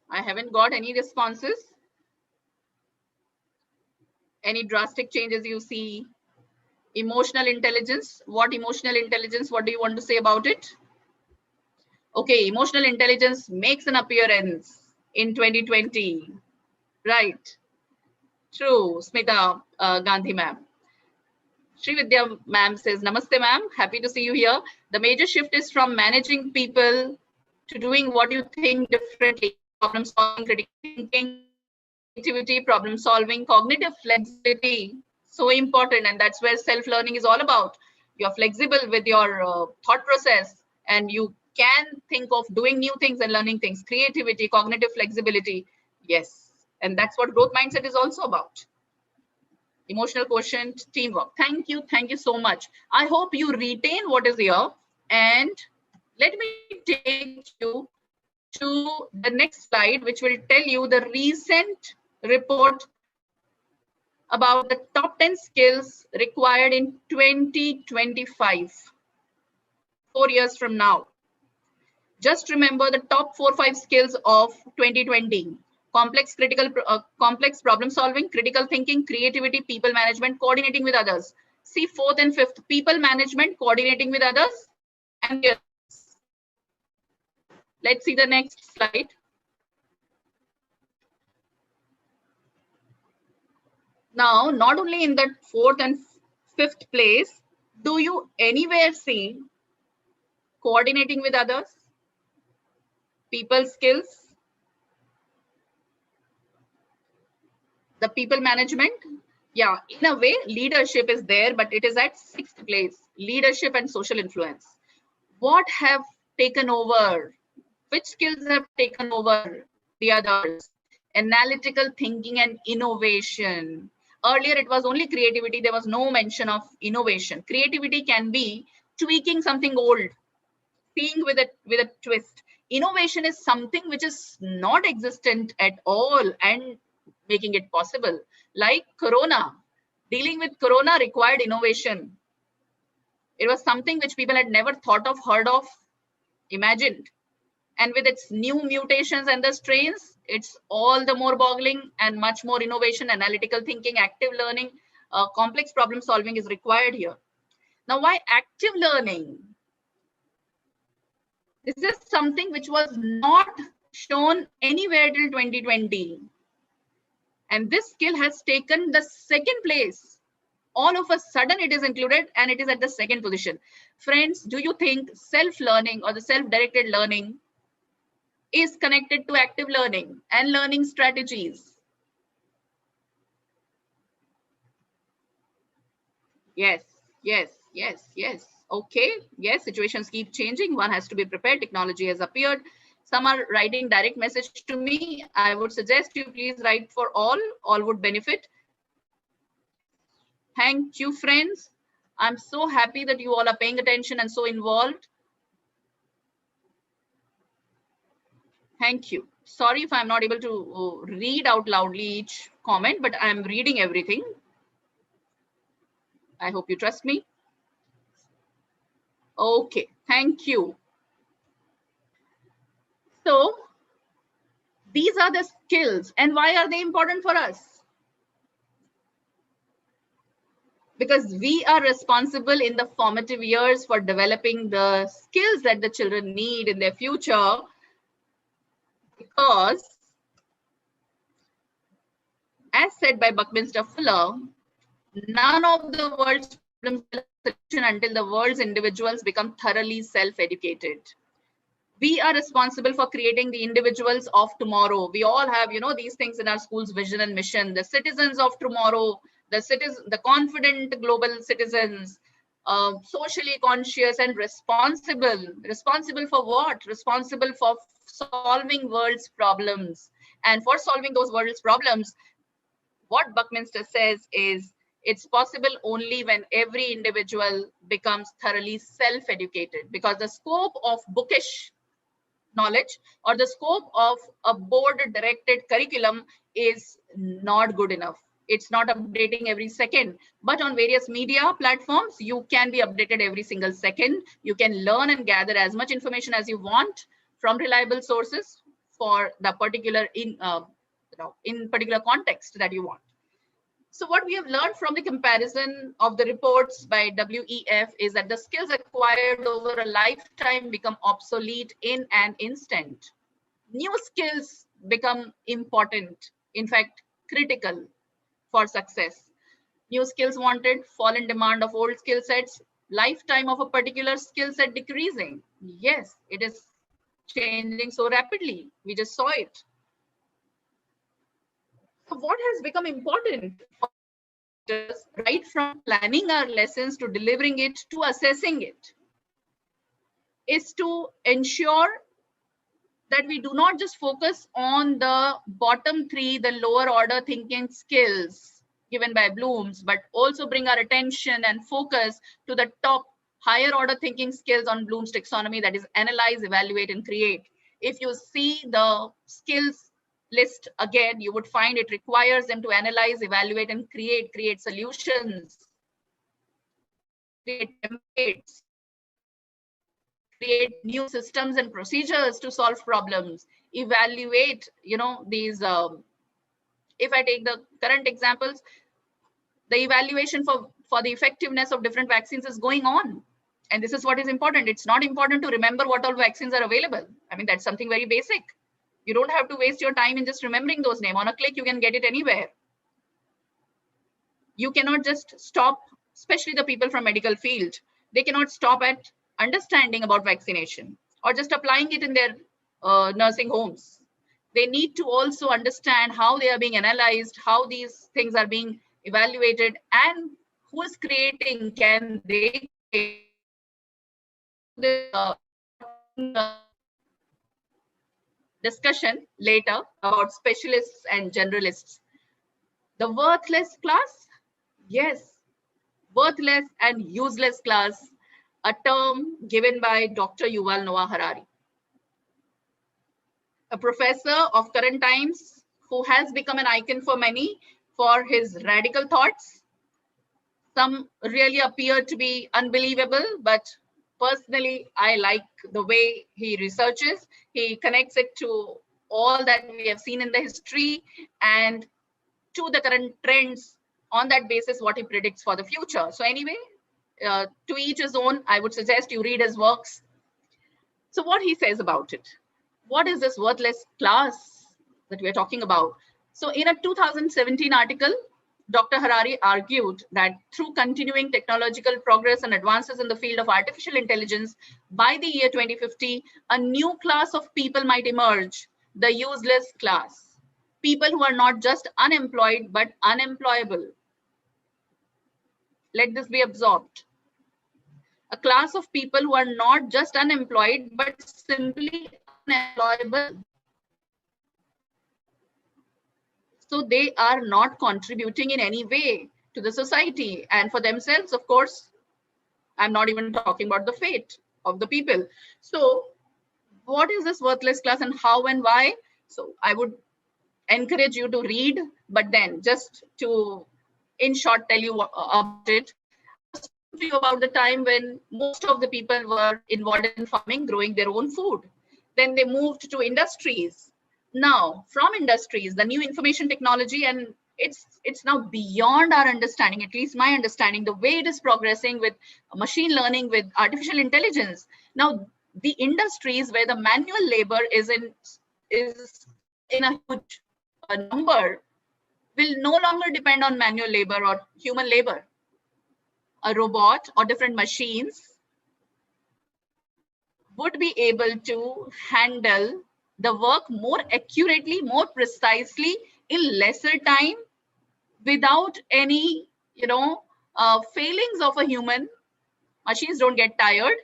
I haven't got any responses. Any drastic changes you see? Emotional intelligence. What emotional intelligence? What do you want to say about it? Okay, emotional intelligence makes an appearance in 2020. Right. True, Smita Gandhi ma'am. Sri Vidya ma'am says, Namaste ma'am, happy to see you here. The major shift is from managing people to doing what you think differently. Problem solving, critical thinking, creativity, problem solving, cognitive flexibility, so important. And that's where self-learning is all about. You're flexible with your thought process and you can think of doing new things and learning things. Creativity, cognitive flexibility. Yes. And that's what growth mindset is also about. Emotional quotient, teamwork. Thank you so much. I hope you retain what is here, and let me take you to the next slide, which will tell you the recent report about the top 10 skills required in 2025, 4 years from now. Just remember the top 4 or 5 skills of 2020. Complex problem solving, critical thinking, creativity, people management, coordinating with others. See 4th and 5th, people management, coordinating with others, and let's see the next slide. Now, not only in the 4th and 5th place, do you anywhere see coordinating with others, people skills, the people management? Yeah, in a way, leadership is there, but it is at 6th place. Leadership and social influence. What have taken over? Which skills have taken over the others? Analytical thinking and innovation. Earlier, it was only creativity. There was no mention of innovation. Creativity can be tweaking something old, seeing with a twist. Innovation is something which is not existent at all and making it possible. Like Corona. Dealing with Corona required innovation. It was something which people had never thought of, heard of, imagined. And with its new mutations and the strains, it's all the more boggling, and much more innovation, analytical thinking, active learning, complex problem solving is required here. Now, why active learning? This is something which was not shown anywhere till 2020. And this skill has taken the 2nd place. All of a sudden it is included and it is at the 2nd position. Friends, do you think self-learning or the self-directed learning is connected to active learning and learning strategies? Yes. Okay. Yes, situations keep changing. One has to be prepared. Technology has appeared. Some are writing direct message to me. I would suggest you please write for all. All would benefit. Thank you, friends. I'm so happy that you all are paying attention and so involved. Thank you. Sorry if I'm not able to read out loudly each comment, but I'm reading everything. I hope you trust me. Okay, thank you. So these are the skills, and why are they important for us? Because we are responsible in the formative years for developing the skills that the children need in their future, because as said by Buckminster Fuller, none of the world's problems will have a solution until the world's individuals become thoroughly self-educated. We are responsible for creating the individuals of tomorrow. We all have, these things in our school's vision and mission. The citizens of tomorrow, the confident global citizens, socially conscious and responsible. Responsible for what? Responsible for solving world's problems. And for solving those world's problems, what Buckminster says is, it's possible only when every individual becomes thoroughly self-educated, because the scope of bookish knowledge or the scope of a board-directed curriculum is not good enough. It's not updating every second, but on various media platforms, you can be updated every single second. You can learn and gather as much information as you want from reliable sources for the particular in particular context that you want. So what we have learned from the comparison of the reports by WEF is that the skills acquired over a lifetime become obsolete in an instant. New skills become important, in fact, critical for success. New skills wanted, fall in demand of old skill sets, lifetime of a particular skill set decreasing. Yes, it is changing so rapidly. We just saw it. So what has become important for us, right from planning our lessons to delivering it to assessing it, is to ensure that we do not just focus on the bottom three, the lower order thinking skills given by Bloom's, but also bring our attention and focus to the top higher order thinking skills on Bloom's taxonomy, that is analyze, evaluate, and create. If you see the skills list again, you would find it requires them to analyze, evaluate, and create solutions, create templates, create new systems and procedures to solve problems, evaluate, these, if I take the current examples, the evaluation for the effectiveness of different vaccines is going on. And this is what is important. It's not important to remember what all vaccines are available. I mean, that's something very basic. You don't have to waste your time in just remembering those names. On a click, you can get it anywhere. You cannot just stop, especially the people from medical field. They cannot stop at understanding about vaccination or just applying it in their nursing homes. They need to also understand how they are being analyzed, how these things are being evaluated, and who is creating, can they create this discussion later about specialists and generalists. The worthless class, yes, worthless and useless class, a term given by Dr. Yuval Noah Harari, a professor of current times who has become an icon for many for his radical thoughts. Some really appear to be unbelievable, but personally, I like the way he researches. He connects it to all that we have seen in the history and to the current trends. On that basis, what he predicts for the future. So anyway, to each his own, I would suggest you read his works. So what he says about it. What is this worthless class that we're talking about? So in a 2017 article, Dr. Harari argued that through continuing technological progress and advances in the field of artificial intelligence, by the year 2050, a new class of people might emerge, the useless class. People who are not just unemployed, but unemployable. Let this be absorbed. A class of people who are not just unemployed, but simply unemployable. So they are not contributing in any way to the society and for themselves, of course, I'm not even talking about the fate of the people. So what is this worthless class and how and why? So I would encourage you to read, but then just to, in short, tell you about it. I was talking to you about the time when most of the people were involved in farming, growing their own food. Then they moved to industries. Now, from industries, the new information technology, and it's now beyond our understanding, at least my understanding, the way it is progressing with machine learning, with artificial intelligence. Now, the industries where the manual labor is in a huge number will no longer depend on manual labor or human labor. A robot or different machines would be able to handle the work more accurately, more precisely, in lesser time, without any, failings of a human. Machines don't get tired.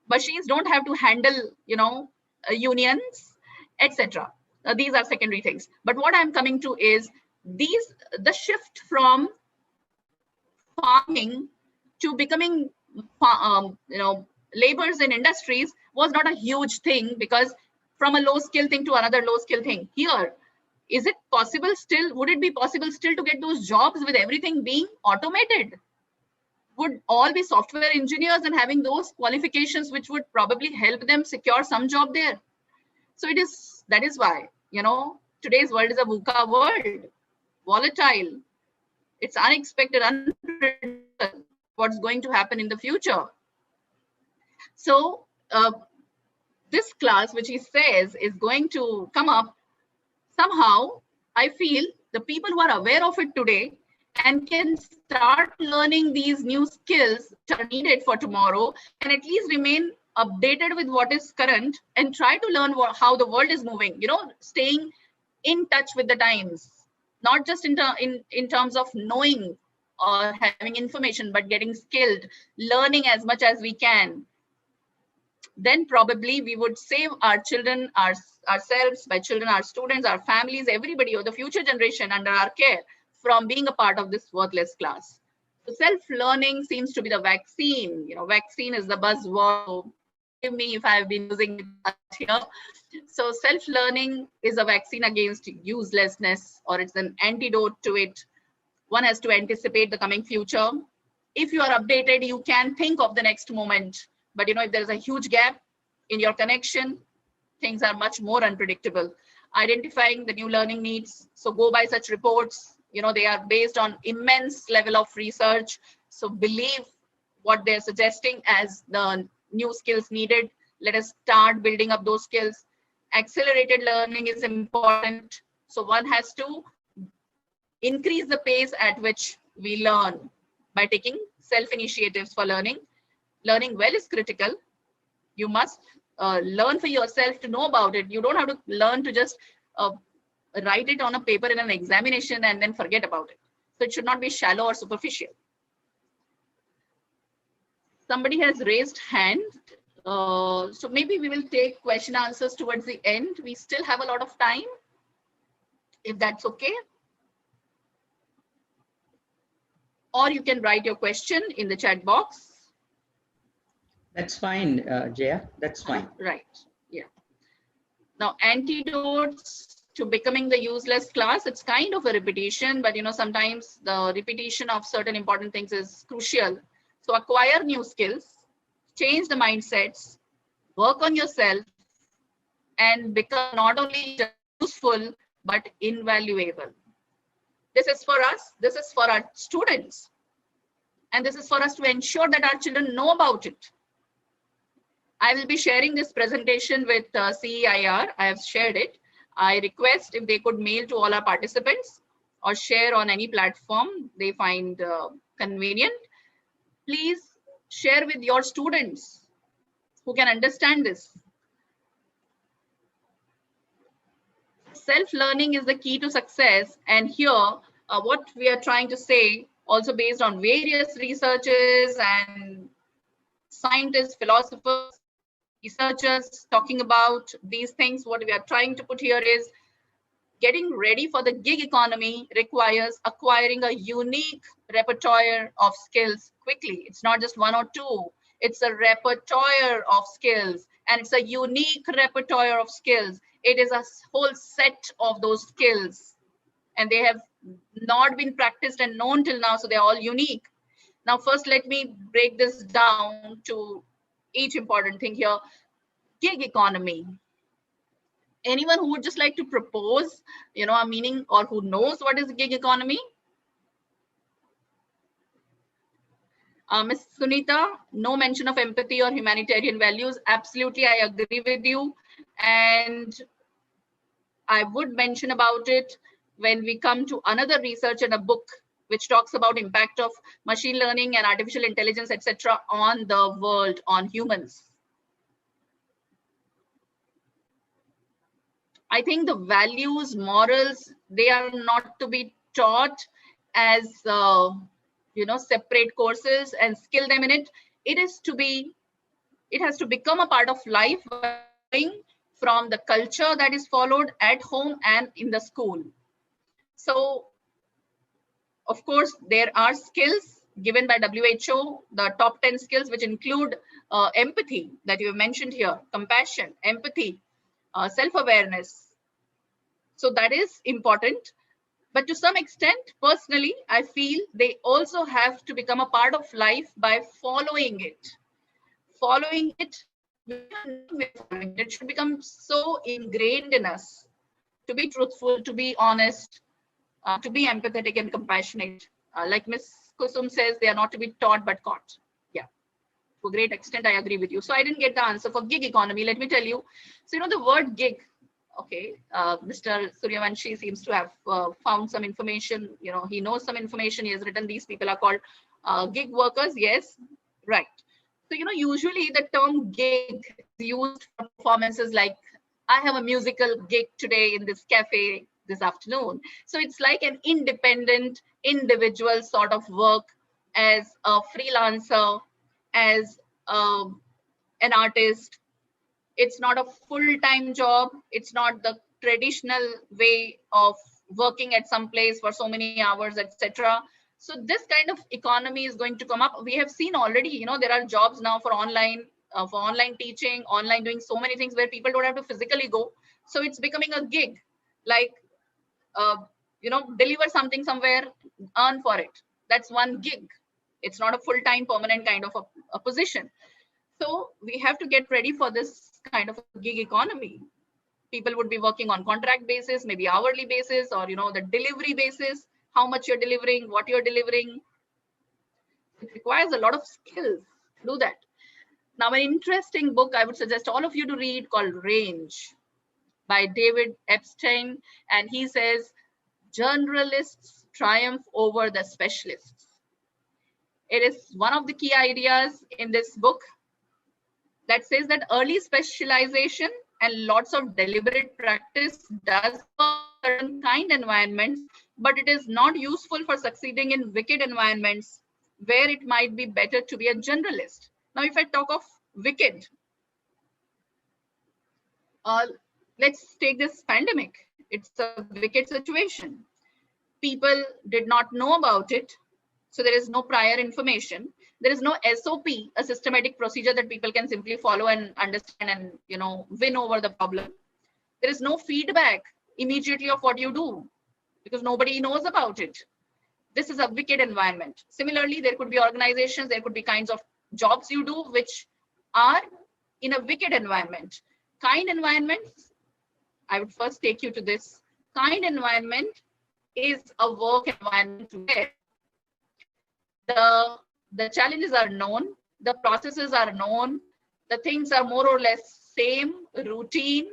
Machines don't have to handle, unions, etc. These are secondary things. But what I'm coming to is the shift from farming to becoming, laborers in industries was not a huge thing, because from a low skill thing to another low skill thing. Here, is it possible still? Would it be possible still to get those jobs with everything being automated? Would all be software engineers and having those qualifications, which would probably help them secure some job there? So that is why, today's world is a VUCA world, volatile. It's unexpected, unpredictable what's going to happen in the future. So this class, which he says is going to come up, somehow I feel the people who are aware of it today and can start learning these new skills which are needed for tomorrow, and at least remain updated with what is current and try to learn how the world is moving, staying in touch with the times, not just in terms of knowing or having information, but getting skilled, learning as much as we can. Then probably we would save our children, ourselves, by children, our students, our families, everybody, or the future generation under our care, from being a part of this worthless class. So self-learning seems to be the vaccine. Vaccine is the buzzword. Forgive me if I've been using it here. So self-learning is a vaccine against uselessness, or it's an antidote to it. One has to anticipate the coming future. If you are updated, you can think of the next moment. But if there's a huge gap in your connection, things are much more unpredictable. Identifying the new learning needs. So go by such reports. They are based on immense level of research. So believe what they're suggesting as the new skills needed. Let us start building up those skills. Accelerated learning is important. So one has to increase the pace at which we learn by taking self-initiatives for learning. Learning well is critical. You must learn for yourself to know about it. You don't have to learn to just write it on a paper in an examination and then forget about it. So it should not be shallow or superficial. Somebody has raised hand. So maybe we will take question answers towards the end. We still have a lot of time, if that's okay. Or you can write your question in the chat box. That's fine, Jaya. That's fine. Right. Yeah. Now, antidotes to becoming the useless class. It's kind of a repetition, but sometimes the repetition of certain important things is crucial. So acquire new skills, change the mindsets, work on yourself, and become not only useful but invaluable. This is for us. This is for our students, and this is for us to ensure that our children know about it. I will be sharing this presentation with CEIR. I have shared it. I request if they could mail to all our participants or share on any platform they find convenient. Please share with your students who can understand this. Self-learning is the key to success. And here, what we are trying to say, also based on various researchers and scientists, philosophers, researchers talking about these things, what we are trying to put here is Getting ready for the gig economy requires acquiring a unique repertoire of skills quickly. It's not just one or two, it's a repertoire of skills, and it's a unique repertoire of skills. It is a whole set of those skills, and they have not been practiced and known till now, so they're all unique. Now, first, let me break this down to each important thing here. Gig economy. Anyone who would just like to propose, a meaning, or who knows what is gig economy? Ms. Sunita, no mention of empathy or humanitarian values. Absolutely, I agree with you. And I would mention about it when we come to another research and a book which talks about impact of machine learning and artificial intelligence, etc., on the world, on humans. I think the values, morals, they are not to be taught as separate courses and skill them in it. It has to become a part of life from the culture that is followed at home and in the school. So, of course, there are skills given by WHO, the top 10 skills, which include empathy that you have mentioned here, compassion, empathy, self-awareness. So that is important. But to some extent, personally, I feel they also have to become a part of life by following it. Following it, it should become so ingrained in us to be truthful, to be honest, to be empathetic and compassionate. Like Ms. Kusum says, they are not to be taught but caught. Yeah, to a great extent, I agree with you. So I didn't get the answer for gig economy. Let me tell you. So, the word gig, okay, Mr. Suryavanshi seems to have found some information. He knows some information. He has written these people are called gig workers. Yes, right. So, usually the term gig is used for performances like, I have a musical gig today in this cafe this afternoon. So it's like an independent, individual sort of work as a freelancer, as an artist. It's not a full-time job. It's not the traditional way of working at some place for so many hours, etc. So this kind of economy is going to come up. We have seen already, there are jobs now for online teaching, online doing so many things where people don't have to physically go. So it's becoming a gig, like, deliver something somewhere, earn for it. That's one gig. It's not a full-time permanent kind of a position. So we have to get ready for this kind of a gig economy. People would be working on contract basis, maybe hourly basis, or the delivery basis, how much you're delivering, what you're delivering. It requires a lot of skills to do that. Now, an interesting book I would suggest all of you to read called Range by David Epstein. And he says, generalists triumph over the specialists. It is one of the key ideas in this book that says that early specialization and lots of deliberate practice does work in certain kind environments, but it is not useful for succeeding in wicked environments where it might be better to be a generalist. Now, if I talk of wicked, let's take this pandemic. It's a wicked situation. People did not know about it. So there is no prior information. There is no SOP, a systematic procedure that people can simply follow and understand and, win over the problem. There is no feedback immediately of what you do because nobody knows about it. This is a wicked environment. Similarly, there could be organizations, there could be kinds of jobs you do which are in a wicked environment. Kind environments, I would first take you to this. Kind environment is a work environment where the challenges are known, the processes are known, the things are more or less same, routine.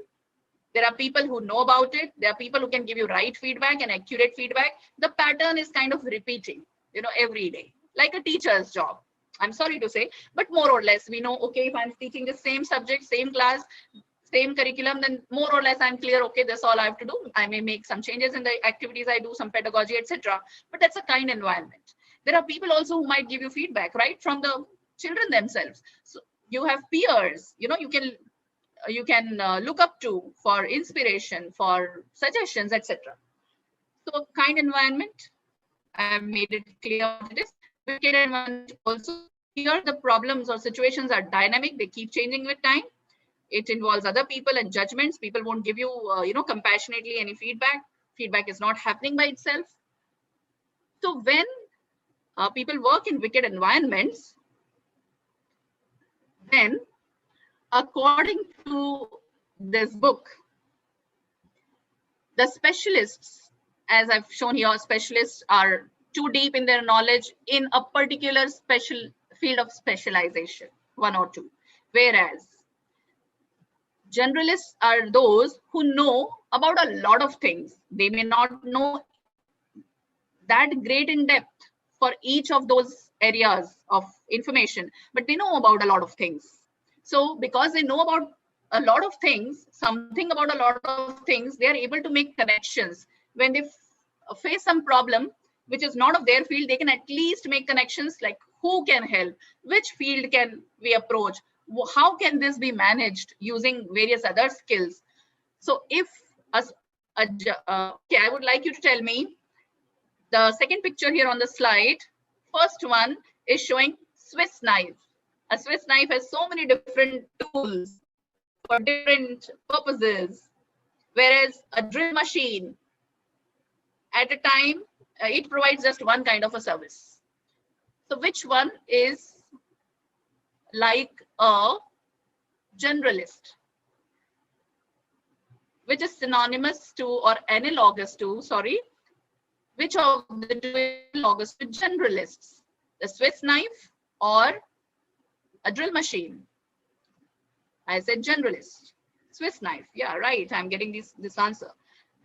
There are people who know about it. There are people who can give you right feedback and accurate feedback. The pattern is kind of repeating, every day, like a teacher's job. I'm sorry to say, but more or less we know, okay, if I'm teaching the same subject, same class, same curriculum, then more or less I'm clear, okay, that's all I have to do. I may make some changes in the activities I do, some pedagogy, etc. But that's a kind environment. There are people also who might give you feedback, right, from the children themselves. So you have peers, you can you can look up to for inspiration, for suggestions, etc. So kind environment, I have made it clear what it is. Wicked environment also, here the problems or situations are dynamic, they keep changing with time. It involves other people and judgments. People won't give you, compassionately any feedback. Feedback is not happening by itself. So when people work in wicked environments, then according to this book, the specialists, as I've shown here, specialists are too deep in their knowledge in a particular special field of specialization, one or two. Whereas generalists are those who know about a lot of things. They may not know that great in depth for each of those areas of information, but they know about a lot of things. So because they know about a lot of things, something about a lot of things, they are able to make connections. When they face some problem which is not of their field, they can at least make connections like who can help, which field can we approach, how can this be managed using various other skills. So if okay, I would like you to tell me the second picture here on the slide. First one is showing Swiss knife. A Swiss knife has so many different tools for different purposes, whereas a drill machine, at a time, it provides just one kind of a service. So which one is like a generalist? Which is synonymous to or analogous to, sorry, which of the two is analogous to generalists? The Swiss knife or a drill machine? I said generalist. Swiss knife, yeah, right. I'm getting this answer.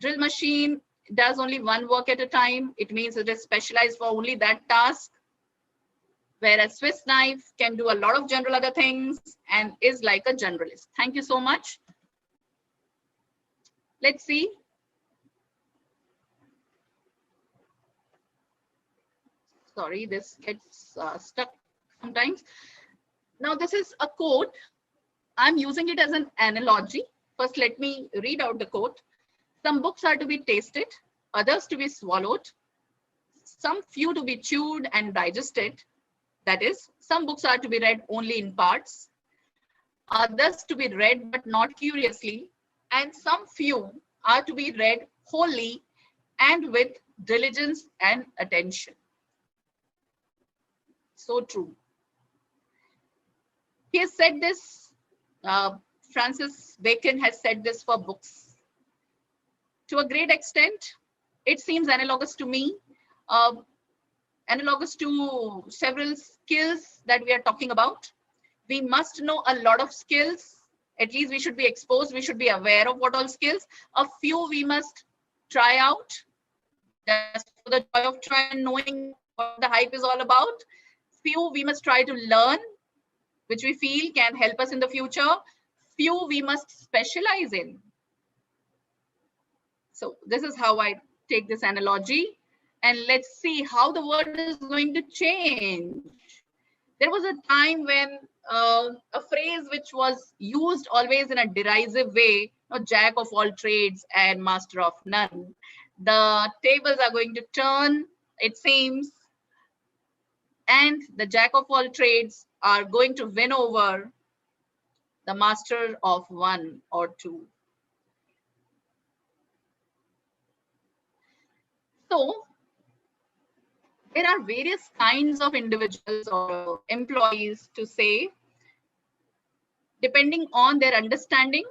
Drill machine does only one work at a time. It means it is specialized for only that task. Whereas Swiss knife can do a lot of general other things and is like a generalist. Thank you so much. Let's see. Sorry, this gets stuck sometimes. Now this is a quote. I'm using it as an analogy. First, let me read out the quote. Some books are to be tasted, others to be swallowed, some few to be chewed and digested. That is, some books are to be read only in parts, others to be read but not curiously, and some few are to be read wholly and with diligence and attention. So true. He has said this, Francis Bacon has said this for books. To a great extent, it seems analogous to me, analogous to several skills that we are talking about. We must know a lot of skills. At least we should be exposed. We should be aware of what all skills. A few we must try out just for the joy of trying, knowing what the hype is all about. Few we must try to learn, which we feel can help us in the future. Few we must specialize in. So this is how I take this analogy. And let's see how the world is going to change. There was a time when a phrase which was used always in a derisive way, jack of all trades and master of none. The tables are going to turn, it seems, and the jack of all trades are going to win over the master of one or two. So there are various kinds of individuals or employees to say, depending on their understanding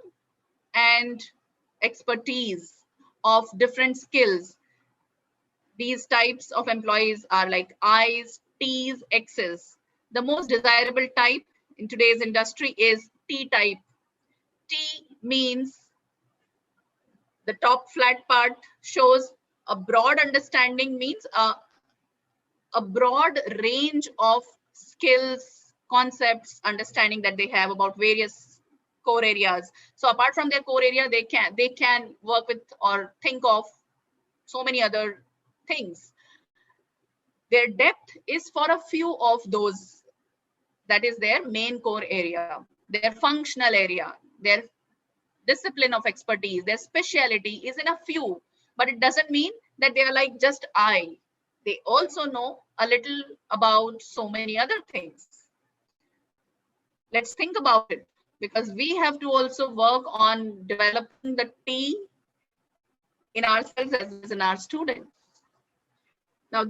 and expertise of different skills. These types of employees are like I's, T's, X's. The most desirable type in today's industry is T type. T means the top flat part shows a broad understanding, means a broad range of skills, concepts, understanding that they have about various core areas. So apart from their core area, they can work with or think of so many other things. Their depth is for a few of those. That is their main core area, their functional area. their discipline of expertise, their speciality is in a few, but it doesn't mean that they are like just I. They also know a little about so many other things. Let's think about it, because we have to also work on developing the T in ourselves as well as in our students. Now,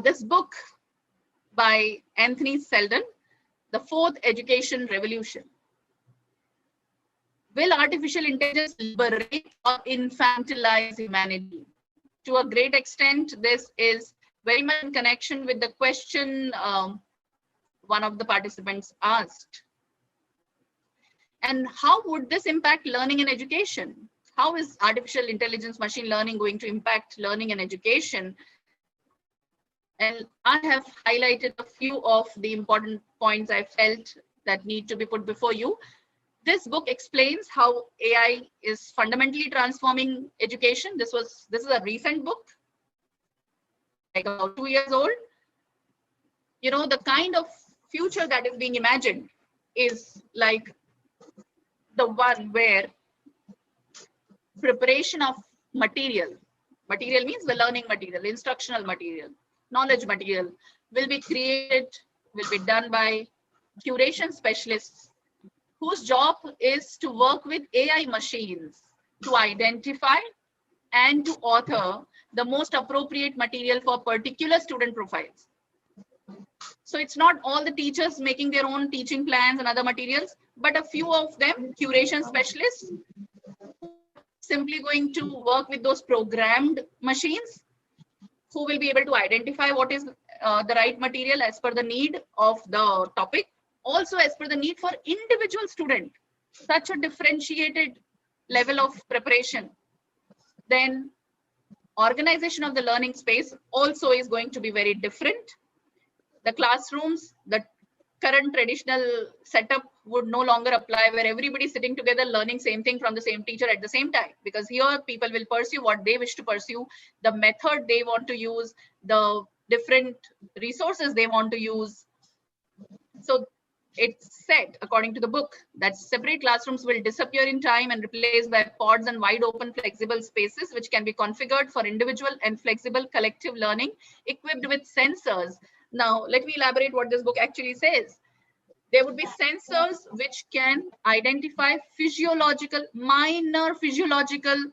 this book by Anthony Seldon, The Fourth Education Revolution. Will artificial intelligence liberate or infantilize humanity? To a great extent, this is very much in connection with the question one of the participants asked. And how would this impact learning and education? How is artificial intelligence, machine learning going to impact learning and education? And I have highlighted a few of the important points I felt that need to be put before you. This book explains how AI is fundamentally transforming education. This is a recent book, like about 2 years old. You know, the kind of future that is being imagined is like the one where preparation of material means the learning material, instructional material, knowledge material will be created, will be done by curation specialists whose job is to work with AI machines to identify and to author the most appropriate material for particular student profiles. So it's not all the teachers making their own teaching plans and other materials, but a few of them, curation specialists, simply going to work with those programmed machines who will be able to identify what is the right material as per the need of the topic, also as per the need for individual student. Such a differentiated level of preparation. Then organization of the learning space also is going to be very different. The classrooms, the current traditional setup would no longer apply, where everybody is sitting together learning same thing from the same teacher at the same time, because here people will pursue what they wish to pursue, the method they want to use, the different resources they want to use. So it's said, according to the book, that separate classrooms will disappear in time and replaced by pods and wide open flexible spaces, which can be configured for individual and flexible collective learning, equipped with sensors. Now, let me elaborate what this book actually says. There would be sensors which can identify minor physiological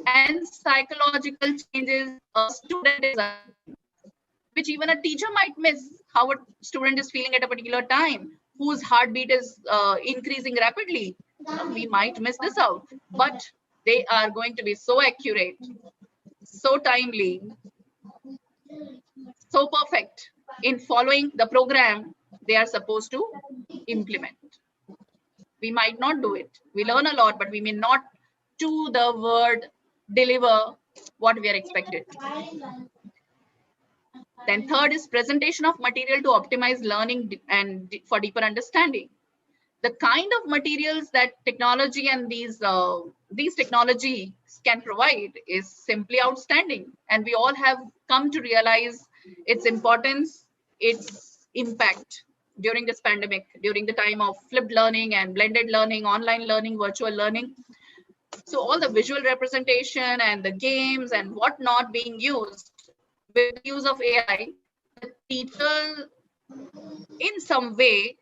and psychological changes a student is having, which even a teacher might miss, how a student is feeling at a particular time, whose heartbeat is increasing rapidly. We might miss this out, but they are going to be so accurate, so timely, so perfect in following the program they are supposed to implement. We might not do it. We learn a lot, but we may not to the word deliver what we are expected. Then third is presentation of material to optimize learning and for deeper understanding. The kind of materials that technology and these technologies can provide is simply outstanding. And we all have come to realize its importance, its impact during this pandemic, during the time of flipped learning and blended learning, online learning, virtual learning. So all the visual representation and the games and whatnot being used with the use of AI, the teacher in some way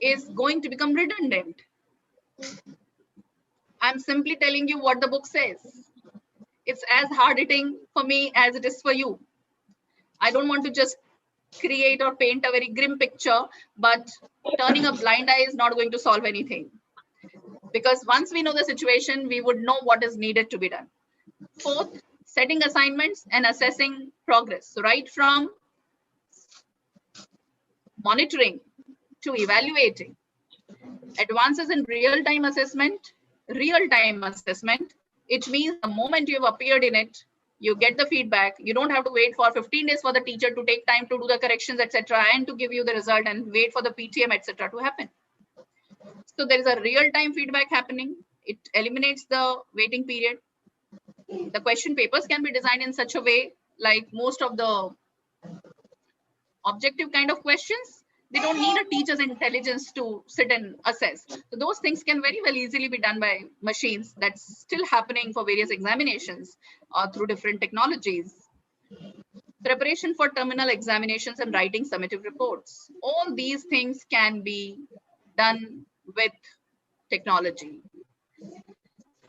is going to become redundant. I'm simply telling you what the book says. It's as hard hitting for me as it is for you. I don't want to just create or paint a very grim picture, but turning a blind eye is not going to solve anything. Because once we know the situation, we would know what is needed to be done. Fourth, setting assignments and assessing progress. So right from monitoring to evaluating. Advances in real-time assessment, it means the moment you have appeared in it, you get the feedback. You don't have to wait for 15 days for the teacher to take time to do the corrections, etc., and to give you the result and wait for the PTM, etc., to happen. So there is a real-time feedback happening. It eliminates the waiting period. The question papers can be designed in such a way, like most of the objective kind of questions, They don't need a teacher's intelligence to sit and assess. So those things can very well easily be done by machines. That's still happening for various examinations through different technologies. Preparation for terminal examinations and writing summative reports. All these things can be done with technology.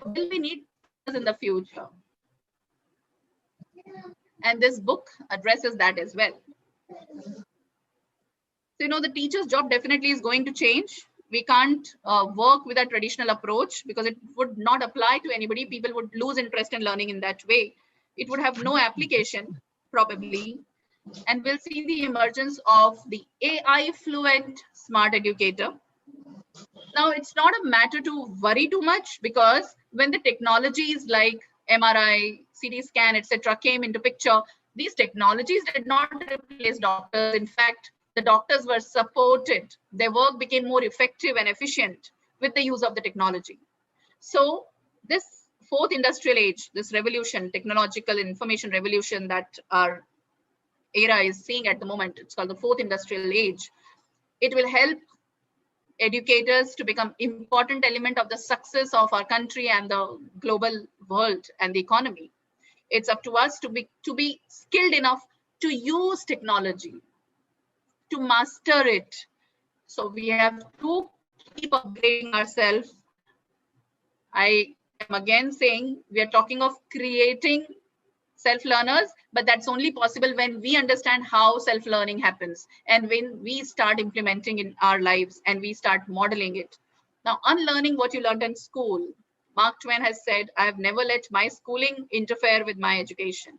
Will we need in the future? And this book addresses that as well. So, the teacher's job definitely is going to change. We can't work with a traditional approach because it would not apply to anybody. People would lose interest in learning in that way. It would have no application, probably. And we'll see the emergence of the AI fluent smart educator. Now, it's not a matter to worry too much, because when the technologies like MRI, CT scan, etc. came into picture, these technologies did not replace doctors. In fact, the doctors were supported. Their work became more effective and efficient with the use of the technology. So this fourth industrial age, this revolution, technological information revolution that our era is seeing at the moment, it's called the fourth industrial age. It will help educators to become important element of the success of our country and the global world and the economy. It's up to us to be skilled enough to use technology, to master it. So we have to keep upgrading ourselves. I am again saying we are talking of creating self-learners, but that's only possible when we understand how self-learning happens and when we start implementing in our lives and we start modeling it. Now, unlearning what you learned in school. Mark Twain has said, I have never let my schooling interfere with my education.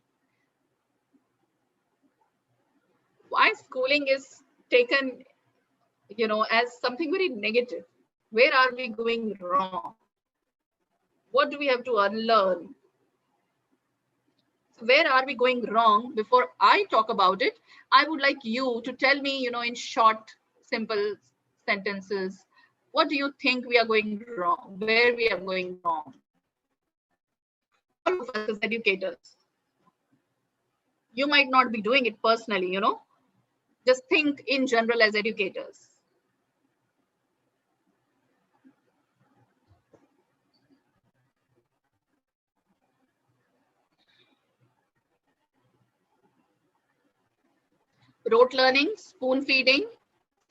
Why schooling is taken, as something very negative? Where are we going wrong? What do we have to unlearn? Where are we going wrong? Before I talk about it, I would like you to tell me, in short, simple sentences, what do you think we are going wrong? Where we are going wrong? All of us as educators. You might not be doing it personally, just think in general as educators. Rote learning, spoon feeding,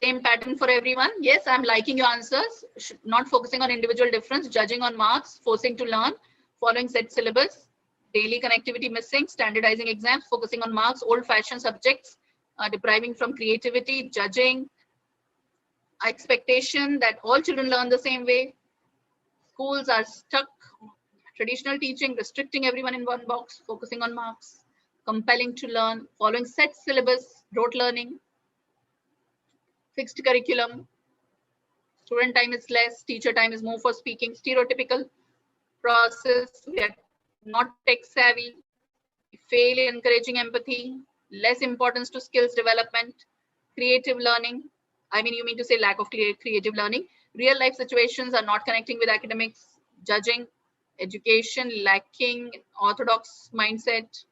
same pattern for everyone. Yes, I'm liking your answers. Not focusing on individual difference, judging on marks, forcing to learn, following set syllabus, daily connectivity missing, standardizing exams, focusing on marks, old-fashioned subjects, depriving from creativity, judging, expectation that all children learn the same way. Schools are stuck. Traditional teaching, restricting everyone in one box, focusing on marks, compelling to learn, following set syllabus, rote learning, fixed curriculum, student time is less, teacher time is more for speaking, stereotypical process, we are not tech savvy, we fail in encouraging empathy, less importance to skills development, creative learning. I mean, you mean to say lack of creative learning. Real life situations are not connecting with academics, judging, education lacking orthodox mindset,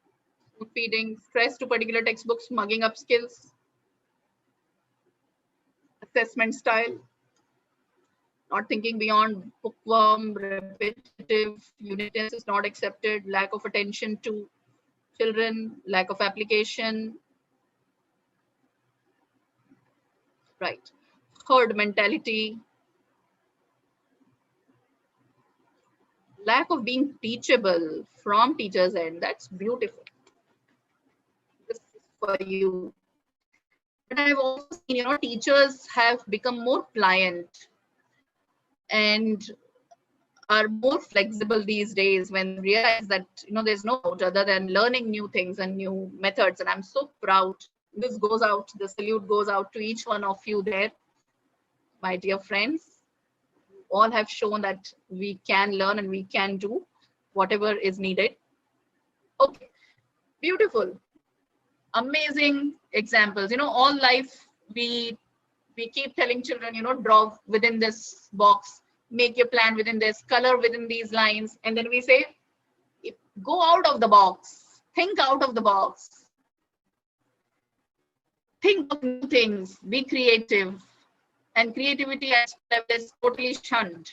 feeding, stress to particular textbooks, mugging up skills, assessment style, not thinking beyond bookworm, repetitive, unit tests is not accepted, lack of attention to children, lack of application, right? Herd mentality, lack of being teachable from teachers' end. That's beautiful. This is for you. But I've also seen, teachers have become more pliant and are more flexible these days when realize that, there's no out other than learning new things and new methods. And I'm so proud. This goes out, the salute goes out to each one of you there, my dear friends. All have shown that we can learn and we can do whatever is needed. Okay, beautiful, amazing examples. All life we keep telling children, draw within this box, make your plan within this, color within these lines, and then we say, go out of the box, think out of the box, think of new things, be creative. And creativity at school level is totally shunned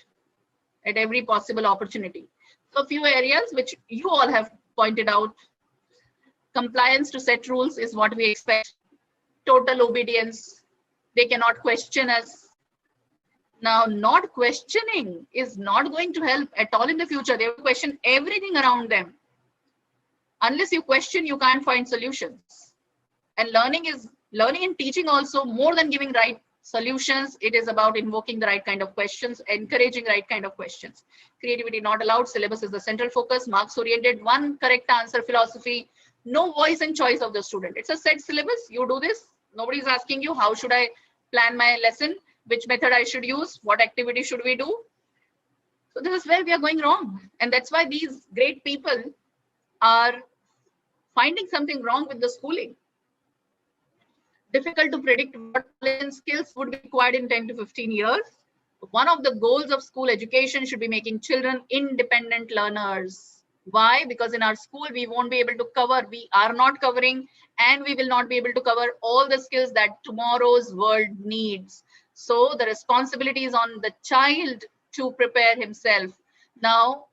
at every possible opportunity. So a few areas which you all have pointed out. Compliance to set rules is what we expect. Total obedience. They cannot question us. Now, not questioning is not going to help at all in the future. They will question everything around them. Unless you question, you can't find solutions. And learning and teaching also, more than giving right solutions, it is about invoking the right kind of questions, encouraging right kind of questions. Creativity not allowed. Syllabus is the central focus. Marks oriented. One correct answer philosophy. No voice and choice of the student. It's a set syllabus. You do this. Nobody's asking you, how should I plan my lesson? Which method I should use? What activity should we do? So this is where we are going wrong. And that's why these great people are finding something wrong with the schooling. Difficult to predict what skills would be required in 10 to 15 years. One of the goals of school education should be making children independent learners. Why? Because in our school, we won't be able to cover, we are not covering, and we will not be able to cover all the skills that tomorrow's world needs. So the responsibility is on the child to prepare himself. Now,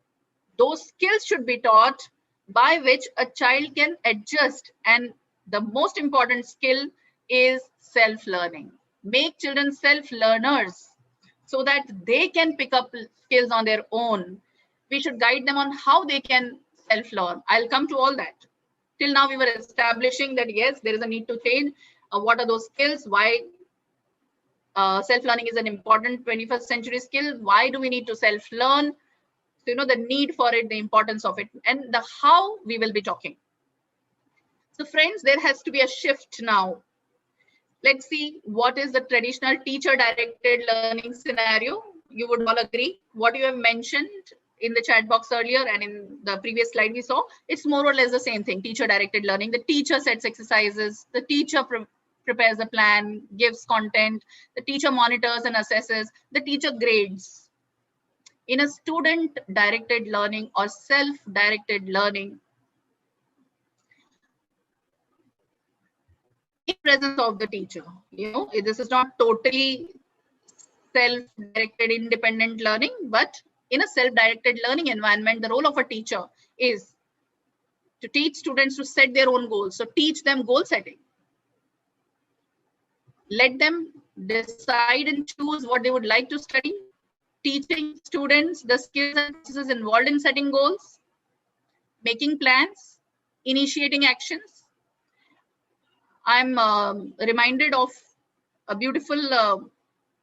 those skills should be taught by which a child can adjust. And the most important skill is self-learning. Make children self-learners so that they can pick up skills on their own. We should guide them on how they can self-learn. I'll come to all that. Till now, we were establishing that, yes, there is a need to change. What are those skills? Why self-learning is an important 21st century skill? Why do we need to self-learn? So, the need for it, the importance of it, and the how we will be talking. So friends, there has to be a shift now. Let's see what is the traditional teacher-directed learning scenario. You would all agree. What you have mentioned in the chat box earlier and in the previous slide we saw, it's more or less the same thing, teacher-directed learning. The teacher sets exercises, the teacher prepares a plan, gives content, the teacher monitors and assesses, the teacher grades. In a student-directed learning or self-directed learning, in presence of the teacher, this is not totally self-directed independent learning, but in a self-directed learning environment, the role of a teacher is to teach students to set their own goals. So teach them goal setting. Let them decide and choose what they would like to study. Teaching students the skills and processes involved in setting goals, making plans, initiating actions. I'm reminded of a beautiful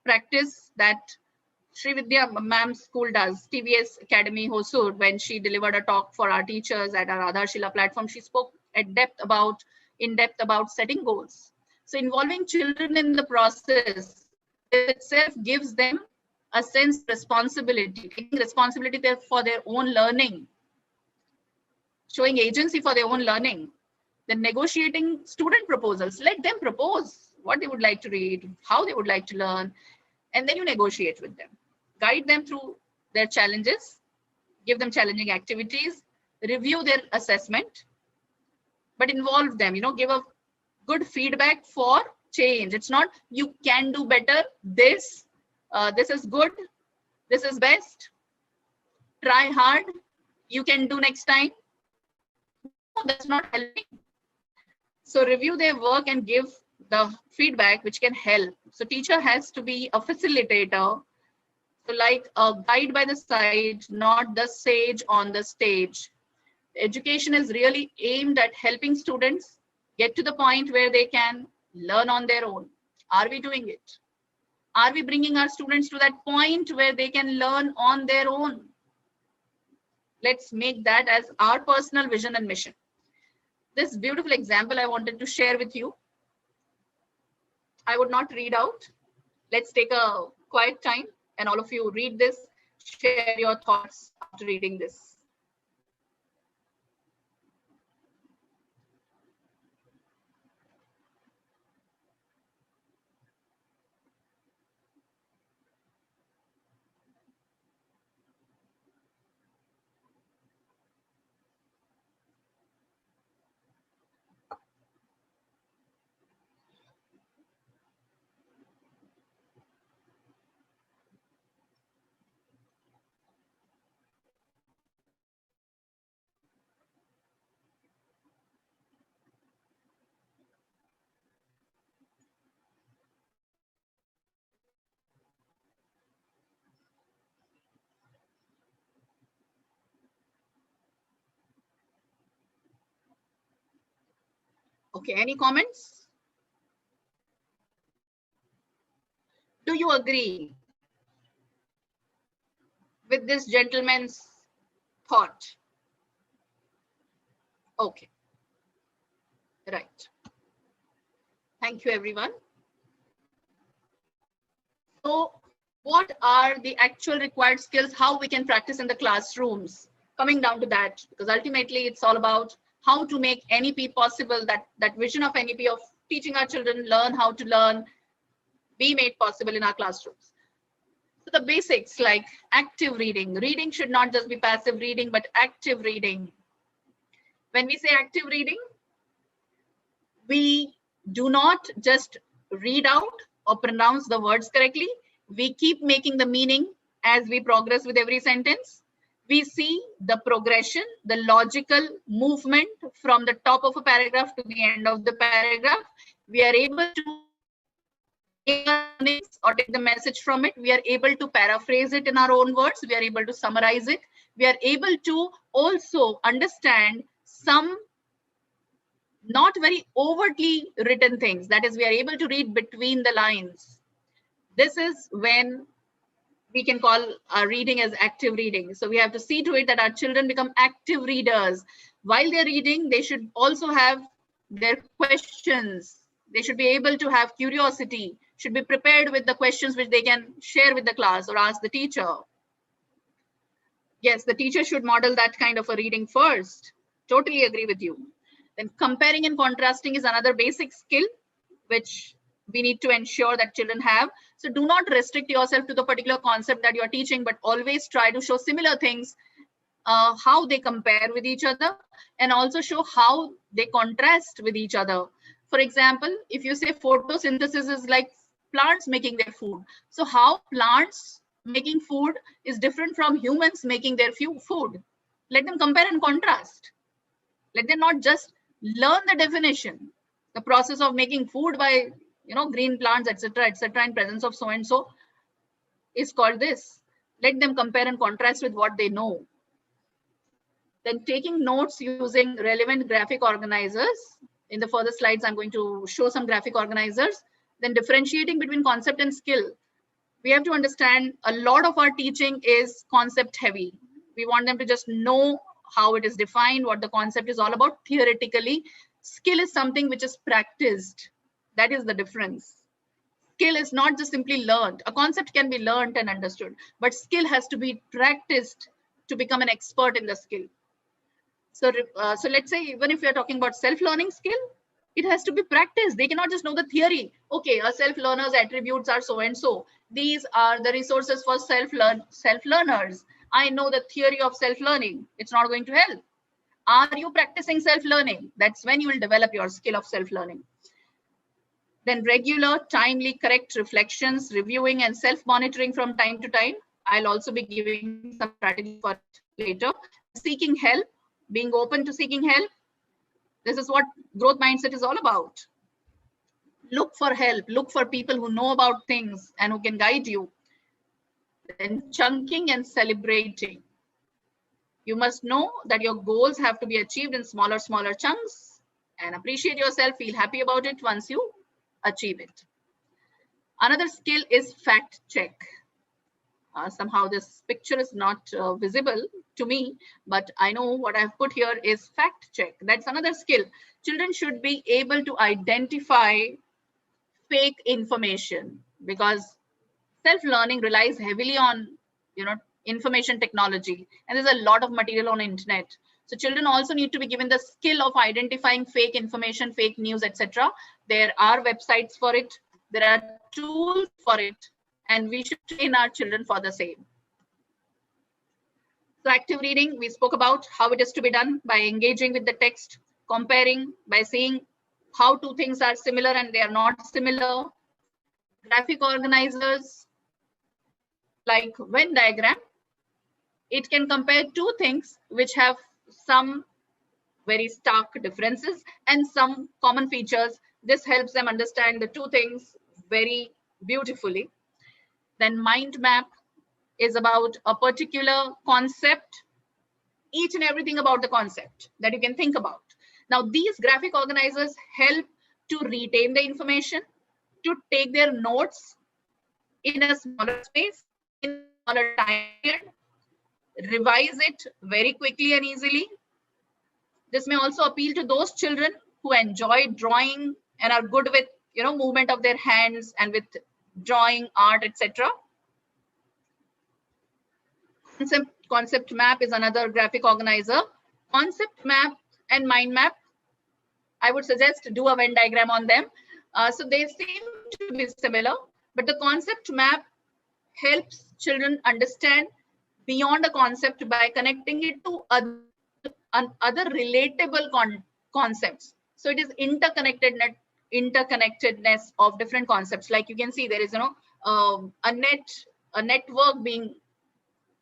practice that Sri Vidya ma'am's school does, TVS Academy, Hosur, when she delivered a talk for our teachers at our Adharshila platform. She spoke in depth about setting goals. So involving children in the process itself gives them a sense of responsibility, taking responsibility for their own learning, showing agency for their own learning. Then negotiating student proposals, let them propose what they would like to read, how they would like to learn, and then you negotiate with them. Guide them through their challenges, give them challenging activities, review their assessment, but involve them, give a good feedback for change. It's not you can do better, this is good, this is best, try hard, you can do next time. No, that's not helping. So review their work and give the feedback which can help. So teacher has to be a facilitator, so like a guide by the side, not the sage on the stage. Education is really aimed at helping students get to the point where they can learn on their own. Are we doing it? Are we bringing our students to that point where they can learn on their own? Let's make that as our personal vision and mission. This beautiful example I wanted to share with you. I would not read out. Let's take a quiet time and all of you read this, share your thoughts after reading this. Okay, any comments? Do you agree with this gentleman's thought? Okay, right. Thank you, everyone. So what are the actual required skills, how we can practice in the classrooms? Coming down to that, because ultimately it's all about how to make NEP possible, that vision of NEP of teaching our children learn how to learn, be made possible in our classrooms. So the basics like active reading. Reading should not just be passive reading, but active reading. When we say active reading, we do not just read out or pronounce the words correctly. We keep making the meaning as we progress with every sentence. We see the progression, the logical movement from the top of a paragraph to the end of the paragraph. We are able to take learnings or take the message from it. We are able to paraphrase it in our own words. We are able to summarize it. We are able to also understand some not very overtly written things. That is, we are able to read between the lines. This is when we can call our reading as active reading. So we have to see to it that our children become active readers. While they're reading, they should also have their questions. They should be able to have curiosity, should be prepared with the questions which they can share with the class or ask the teacher. Yes, the teacher should model that kind of a reading first. Totally agree with you. Then comparing and contrasting is another basic skill which we need to ensure that children have. So do not restrict yourself to the particular concept that you're teaching, but always try to show similar things, how they compare with each other, and also show how they contrast with each other. For example, if you say photosynthesis is like plants making their food, so how plants making food is different from humans making their food. Let them compare and contrast. Let them not just learn the definition, the process of making food by green plants, etc., in presence of so and so is called this. Let them compare and contrast with what they know. Then taking notes using relevant graphic organizers. In the further slides, I'm going to show some graphic organizers. Then differentiating between concept and skill. We have to understand a lot of our teaching is concept heavy. We want them to just know how it is defined, what the concept is all about theoretically. Skill is something which is practiced. That is the difference. Skill is not just simply learned. A concept can be learned and understood, but skill has to be practiced to become an expert in the skill. So let's say even if you're talking about self-learning skill, it has to be practiced. They cannot just know the theory. Okay, a self-learner's attributes are so and so. These are the resources for self-learners. I know the theory of self-learning. It's not going to help. Are you practicing self-learning? That's when you will develop your skill of self-learning. Then regular, timely, correct reflections, reviewing and self-monitoring from time to time. I'll also be giving some strategy for it later. Seeking help, being open to seeking help. This is what growth mindset is all about. Look for help, look for people who know about things and who can guide you. Then chunking and celebrating. You must know that your goals have to be achieved in smaller chunks, and appreciate yourself, feel happy about it once you achieve it. Another skill is fact check. Somehow this picture is not visible to me, but I know what I've put here is fact check. That's another skill. Children should be able to identify fake information, because self-learning relies heavily on information technology, and there's a lot of material on the internet. So children also need to be given the skill of identifying fake information, fake news, etc. There are websites for it, there are tools for it, and we should train our children for the same. So active reading, we spoke about how it is to be done by engaging with the text, comparing by seeing how two things are similar and they are not similar. Graphic organizers like Venn diagram, it can compare two things which have some very stark differences and some common features. This helps them understand the two things very beautifully. Then mind map is about a particular concept, each and everything about the concept that you can think about. Now, these graphic organizers help to retain the information, to take their notes in a smaller space, in a smaller time period, revise it very quickly and easily. This may also appeal to those children who enjoy drawing and are good with, movement of their hands and with drawing, art, etc. Concept map is another graphic organizer. Concept map and mind map, I would suggest do a Venn diagram on them. So they seem to be similar, but the concept map helps children understand beyond the concept by connecting it to other relatable concepts. So it is interconnectedness of different concepts. Like you can see, there is a network being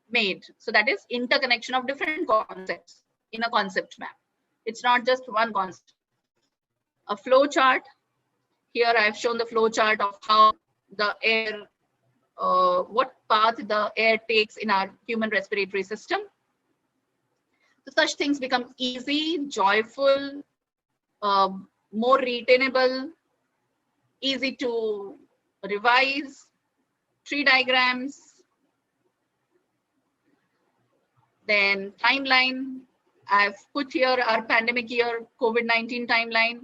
made. So that is interconnection of different concepts in a concept map. It's not just one concept. A flow chart. Here I have shown the flow chart of how the air, what path the air takes in our human respiratory system. So such things become easy, joyful, more retainable, easy to revise. Tree diagrams. Then timeline. I've put here our pandemic year COVID-19 timeline.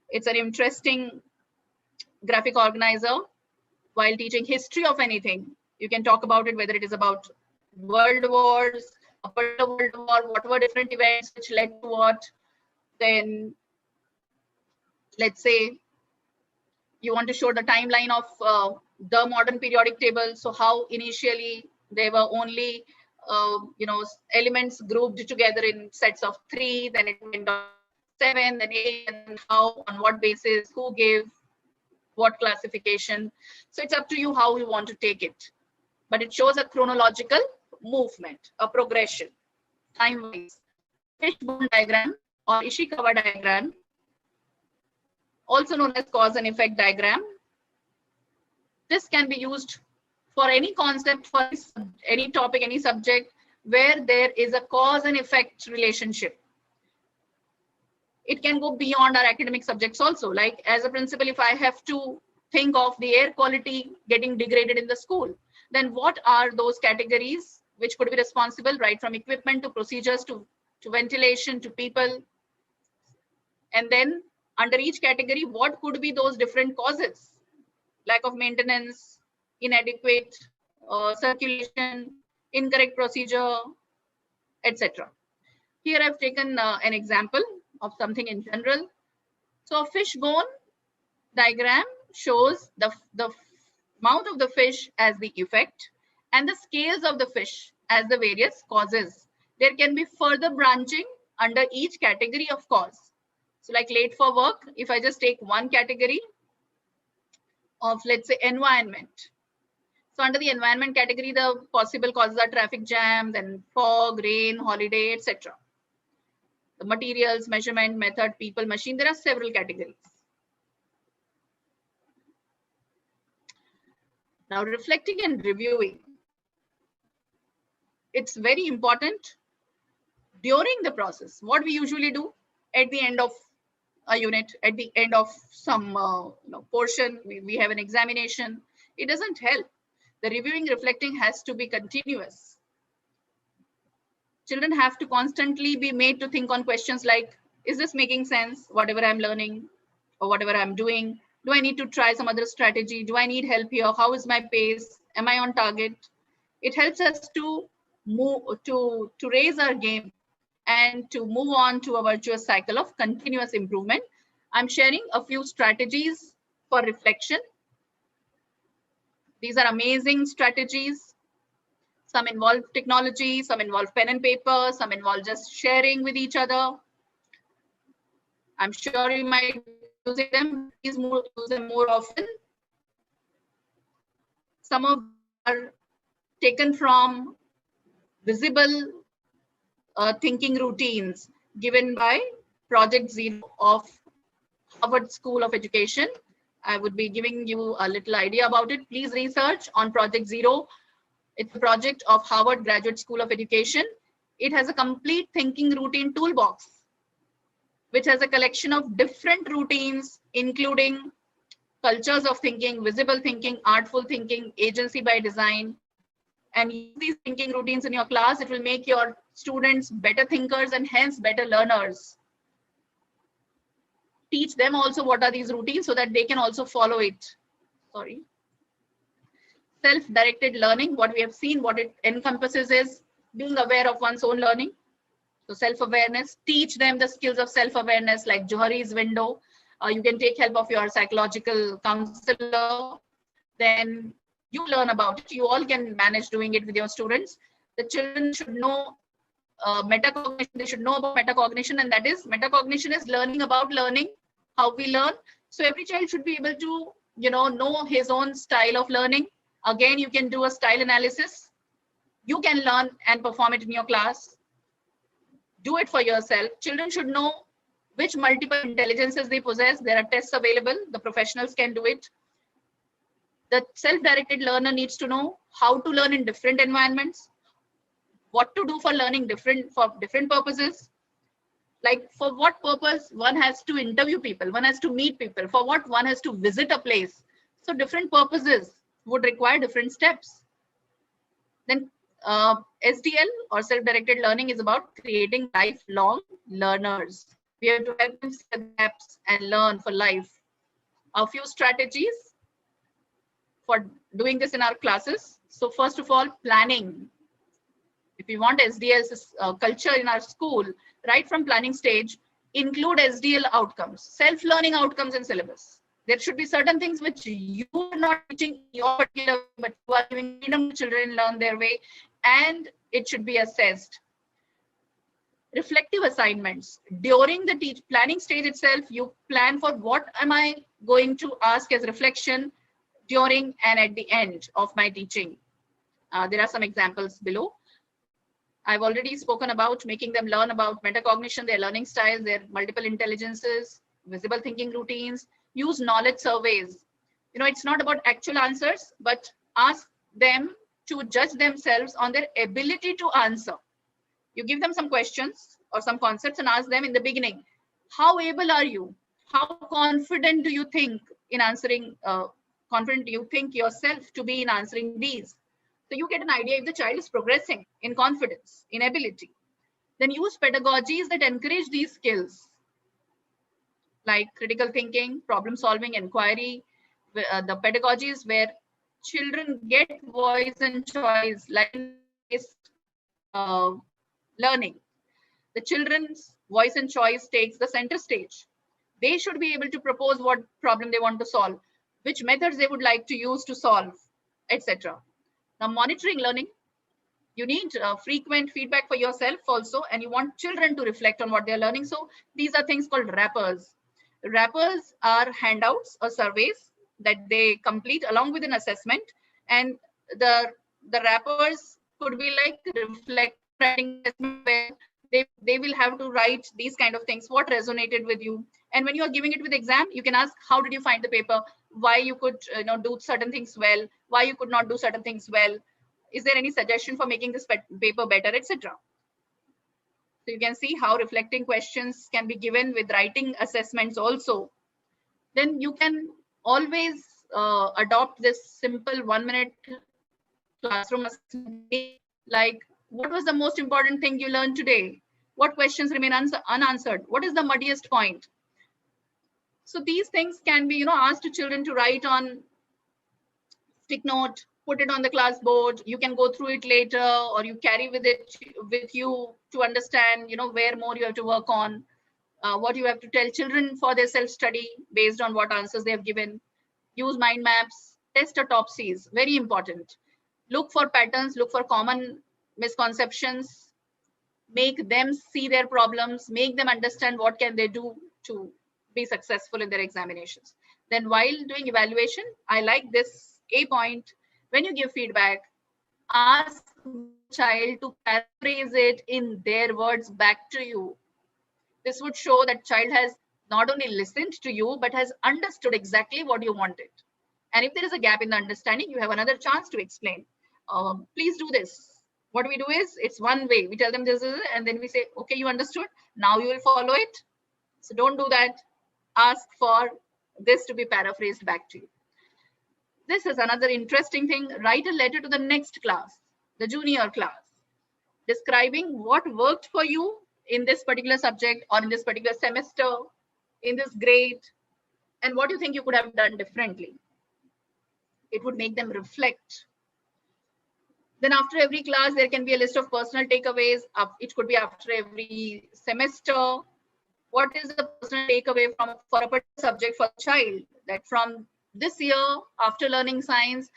It's an interesting graphic organizer. While teaching history of anything, you can talk about it, whether it is about world wars, a particular world war, what were different events which led to what. Then let's say you want to show the timeline of the modern periodic table. So how initially there were only elements grouped together in sets of 3, then it went on 7, then 8, and how, on what basis, who gave what classification. So it's up to you how you want to take it, but it shows a chronological movement, a progression, time-wise. Fishbone diagram or Ishikawa diagram, also known as cause and effect diagram. This can be used for any concept, for any topic, any subject where there is a cause and effect relationship. It can go beyond our academic subjects also. Like as a principal, if I have to think of the air quality getting degraded in the school, then what are those categories which could be responsible, right from equipment to procedures to ventilation to people? And then under each category, what could be those different causes? Lack of maintenance, inadequate circulation, incorrect procedure, etc. Here I've taken an example of something in general. So a fishbone diagram shows the mouth of the fish as the effect and the scales of the fish as the various causes. There can be further branching under each category of cause. So like late for work, if I just take one category of, let's say, environment. So under the environment category, the possible causes are traffic jam, then fog, rain, holiday, etc. The materials, measurement, method, people, machine, there are several categories. Now reflecting and reviewing. It's very important during the process. What we usually do at the end of a unit, at the end of some portion, we have an examination. It doesn't help. The reviewing, reflecting has to be continuous. Children have to constantly be made to think on questions like, is this making sense, whatever I'm learning or whatever I'm doing? Do I need to try some other strategy? Do I need help here? How is my pace? Am I on target? It helps us to move, to raise our game and to move on to a virtuous cycle of continuous improvement. I'm sharing a few strategies for reflection. These are amazing strategies. Some involve technology, some involve pen and paper, some involve just sharing with each other. I'm sure you might be using them. Please use them more often. Some of them are taken from visible thinking routines given by Project Zero of Harvard School of Education. I would be giving you a little idea about it. Please research on Project Zero. It's a project of Harvard Graduate School of Education. It has a complete thinking routine toolbox which has a collection of different routines, including cultures of thinking, visible thinking, artful thinking, agency by design, and use these thinking routines in your class. It will make your students better thinkers and hence better learners. Teach them also what are these routines so that they can also follow it. Sorry. Self-directed learning, what we have seen, what it encompasses is being aware of one's own learning. So self-awareness, teach them the skills of self-awareness like Johari's window. You can take help of your psychological counselor. Then you learn about it. You all can manage doing it with your students. The children should know metacognition. They should know about metacognition, and that is metacognition is learning about learning, how we learn. So every child should be able to, know his own style of learning. Again, you can do a style analysis. You can learn and perform it in your class. Do it for yourself. Children should know which multiple intelligences they possess. There are tests available. The professionals can do it. The self-directed learner needs to know how to learn in different environments, what to do for learning for different purposes. Like for what purpose one has to interview people, one has to meet people, for what one has to visit a place. So different purposes would require different steps. Then SDL or self-directed learning is about creating lifelong learners. We have to help them see the gaps and learn for life. A few strategies for doing this in our classes. So first of all, planning. If we want SDL culture in our school, right from planning stage, include SDL outcomes, self-learning outcomes in syllabus. There should be certain things which you are not teaching your particular, but you are giving freedom to children learn their way, and it should be assessed. Reflective assignments. During the planning stage itself, you plan for what am I going to ask as reflection during and at the end of my teaching. There are some examples below. I've already spoken about making them learn about metacognition, their learning styles, their multiple intelligences, visible thinking routines, use knowledge surveys. It's not about actual answers, but ask them to judge themselves on their ability to answer. You give them some questions or some concepts and ask them in the beginning, how able are you? How confident do you think in answering, confident do you think yourself to be in answering these? So you get an idea if the child is progressing in confidence, in ability. Then use pedagogies that encourage these skills, like critical thinking, problem solving, inquiry, the pedagogies where children get voice and choice, like learning. The children's voice and choice takes the center stage. They should be able to propose what problem they want to solve, which methods they would like to use to solve, etc. Now, monitoring learning, you need frequent feedback for yourself also, and you want children to reflect on what they're learning. So these are things called wrappers. Wrappers are handouts or surveys that they complete along with an assessment, and the wrappers could be like reflect writing assessment where they will have to write these kind of things, what resonated with you. And when you are giving it with exam, you can ask, how did you find the paper? Why you could do certain things well, why you could not do certain things well. Is there any suggestion for making this paper better, etc. So you can see how reflecting questions can be given with writing assessments also. Then you can always adopt this simple 1-minute classroom assessment, like what was the most important thing you learned today? What questions remain unanswered? What is the muddiest point? So these things can be asked to children to write on stick note, put it on the class board. You can go through it later, or you carry with you to understand where more you have to work on, what you have to tell children for their self-study based on what answers they have given. Use mind maps, test autopsies, very important. Look for patterns, look for common misconceptions, make them see their problems, make them understand what can they do to be successful in their examinations. Then while doing evaluation, I like this A point. When you give feedback, ask the child to paraphrase it in their words back to you. This would show that child has not only listened to you, but has understood exactly what you wanted. And if there is a gap in the understanding, you have another chance to explain. Please do this. What we do is, it's one way. We tell them this is, and then we say, okay, you understood. Now you will follow it. So don't do that. Ask for this to be paraphrased back to you. This is another interesting thing. Write a letter to the next class, the junior class, describing what worked for you in this particular subject or in this particular semester, in this grade, and what you think you could have done differently. It would make them reflect. Then after every class, there can be a list of personal takeaways. It could be after every semester. What is the personal takeaway for a particular subject for a child? That from this year, after learning science,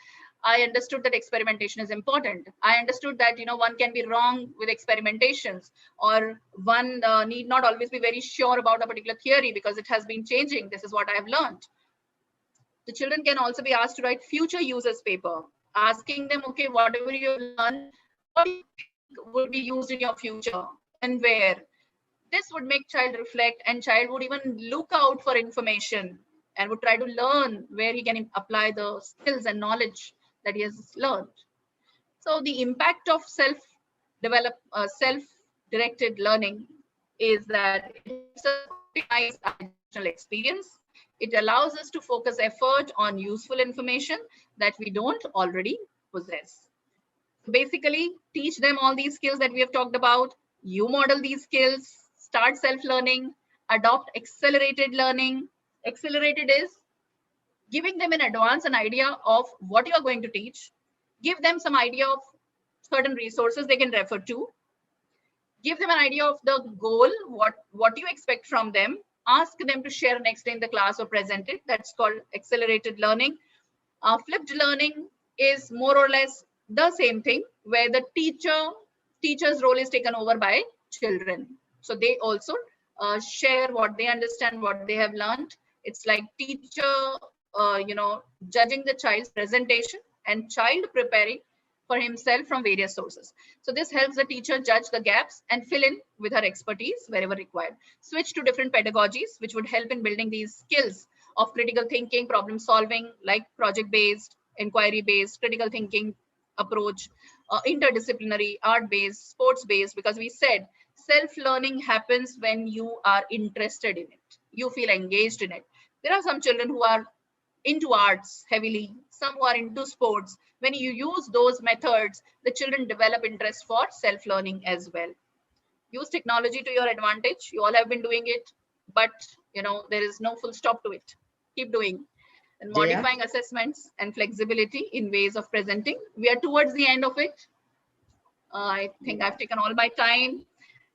I understood that experimentation is important. I understood that one can be wrong with experimentations, or one need not always be very sure about a particular theory because it has been changing. This is what I have learned. The children can also be asked to write future users paper, asking them, okay, whatever you learn, what do you think would be used in your future and where? This would make child reflect, and child would even look out for information and would try to learn where he can apply the skills and knowledge that he has learned. So the impact of self-directed learning is that it helps us optimize our educational experience. It allows us to focus effort on useful information that we don't already possess. Basically, teach them all these skills that we have talked about. You model these skills, start self-learning, adopt accelerated learning. Accelerated is giving them in advance an idea of what you are going to teach, give them some idea of certain resources they can refer to, give them an idea of the goal, what you expect from them, ask them to share next day in the class or present it. That's called accelerated learning. Flipped learning is more or less the same thing, where the teacher's role is taken over by children. So they also share what they understand, what they have learned. It's like teacher, judging the child's presentation and child preparing for himself from various sources. So this helps the teacher judge the gaps and fill in with her expertise wherever required. Switch to different pedagogies, which would help in building these skills of critical thinking, problem solving, like project-based, inquiry-based, critical thinking approach, interdisciplinary, art-based, sports-based, because we said self-learning happens when you are interested in it. You feel engaged in it. There are some children who are into arts heavily, some who are into sports. When you use those methods, the children develop interest for self-learning as well. Use technology to your advantage. You all have been doing it, but there is no full stop to it. Keep doing. And modifying assessments and flexibility in ways of presenting. We are towards the end of it. I think I've taken all my time.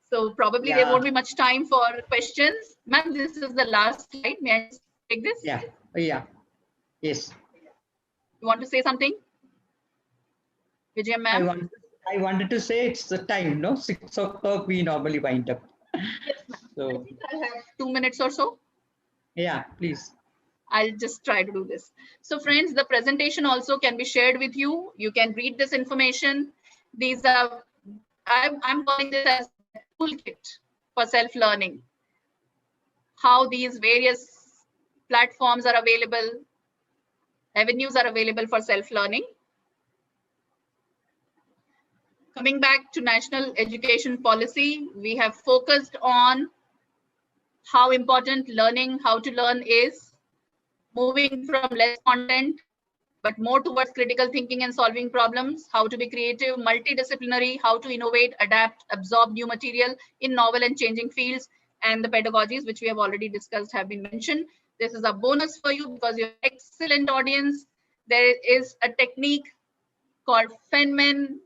So probably there won't be much time for questions. Ma'am, this is the last slide. May I just take this? Yeah. Yes. You want to say something? Vijay ma'am? I wanted to say it's the time, no? 6 o'clock we normally wind up. Yes, ma'am. So I have 2 minutes or so. Yeah, please. I'll just try to do this. So friends, the presentation also can be shared with you. You can read this information. These are, I'm calling this as a toolkit for self-learning. How these various platforms are available, avenues are available for self-learning. Coming back to national education policy, we have focused on how important learning, how to learn is, moving from less content, but more towards critical thinking and solving problems, how to be creative, multidisciplinary, how to innovate, adapt, absorb new material in novel and changing fields, and the pedagogies, which we have already discussed, have been mentioned. This is a bonus for you because you're an excellent audience. There is a technique called Feynman,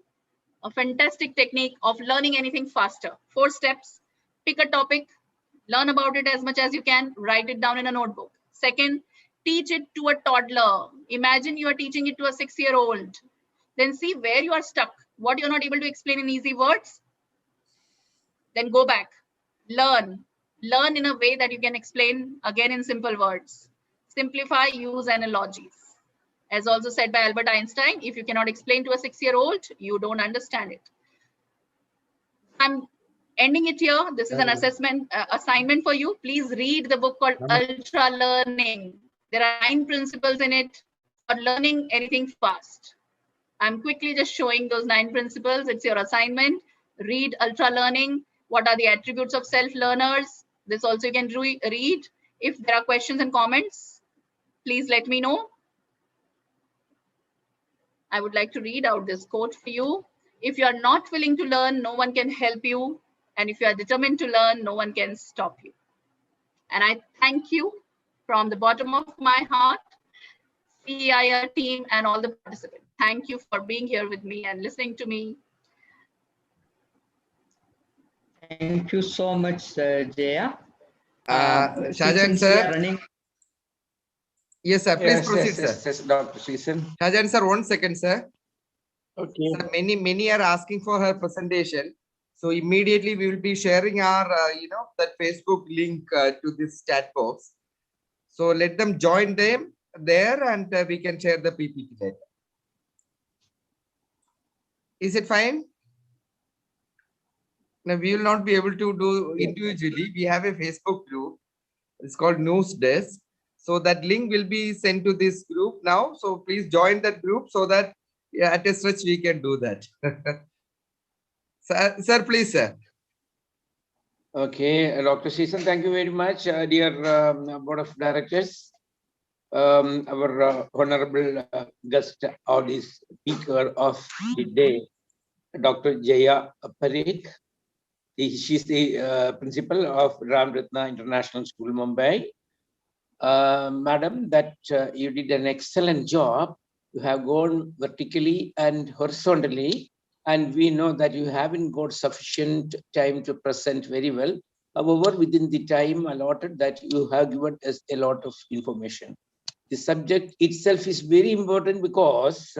a fantastic technique of learning anything faster. 4 steps: pick a topic, learn about it as much as you can, write it down in a notebook. Second, teach it to a toddler. Imagine you are teaching it to a 6-year-old. Then see where you are stuck, what you're not able to explain in easy words. Then go back, learn in a way that you can explain again in simple words. Simplify, use analogies. As also said by Albert Einstein, if you cannot explain to a 6-year-old, you don't understand it. I'm ending it here. This is an assignment for you. Please read the book called Ultra Learning. There are 9 principles in it for learning anything fast. I'm quickly just showing those 9 principles. It's your assignment. Read Ultra Learning. What are the attributes of self-learners? This also you can read. If there are questions and comments, please let me know. I would like to read out this quote for you. If you are not willing to learn, no one can help you. And if you are determined to learn, no one can stop you. And I thank you from the bottom of my heart, CEIR team and all the participants. Thank you for being here with me and listening to me. Thank you so much, Jaya. Shahjahan Since we are sir. running. Yes, sir. Please proceed, sir. Yes, Dr. Susan. Shahjahan sir, 1 second, sir. Okay. Sir, many are asking for her presentation. So immediately we will be sharing our, that Facebook link to this chat box. So let them join them there and we can share the PPT later. Is it fine? Now we will not be able to do individually. We have a Facebook group. It's called News Desk. So that link will be sent to this group now. So please join that group so that at a stretch we can do that. Sir, please, sir. Okay, Dr. Susan, thank you very much, dear Board of Directors. Our honorable guest or the speaker of the day, Dr. Jaya Parekh. She's the principal of Ratna International School, Mumbai. Madam, that you did an excellent job. You have gone vertically and horizontally, and we know that you haven't got sufficient time to present very well. However, within the time allotted, that you have given us a lot of information. The subject itself is very important because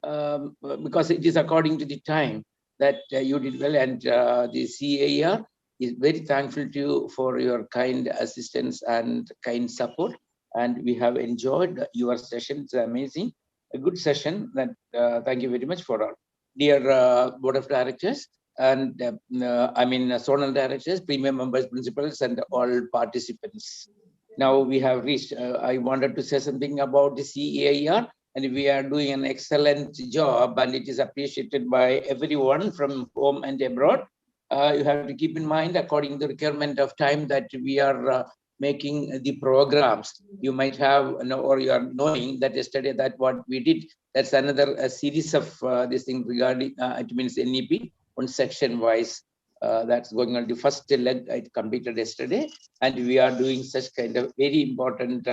it is according to the time that you did well, and the CAR is very thankful to you for your kind assistance and kind support. And we have enjoyed your session. It's amazing, a good session. That thank you very much for all. Dear Board of Directors and zonal directors, premium members, principals, and all participants. Now we have reached. I wanted to say something about the CAR. And we are doing an excellent job, and it is appreciated by everyone from home and abroad. You have to keep in mind, according to the requirement of time, that we are making the programs. You might have, or you are knowing that yesterday that what we did, that's another series of this thing regarding, it means NEP, one section wise. That's going on. The first leg I completed yesterday, and we are doing such kind of very important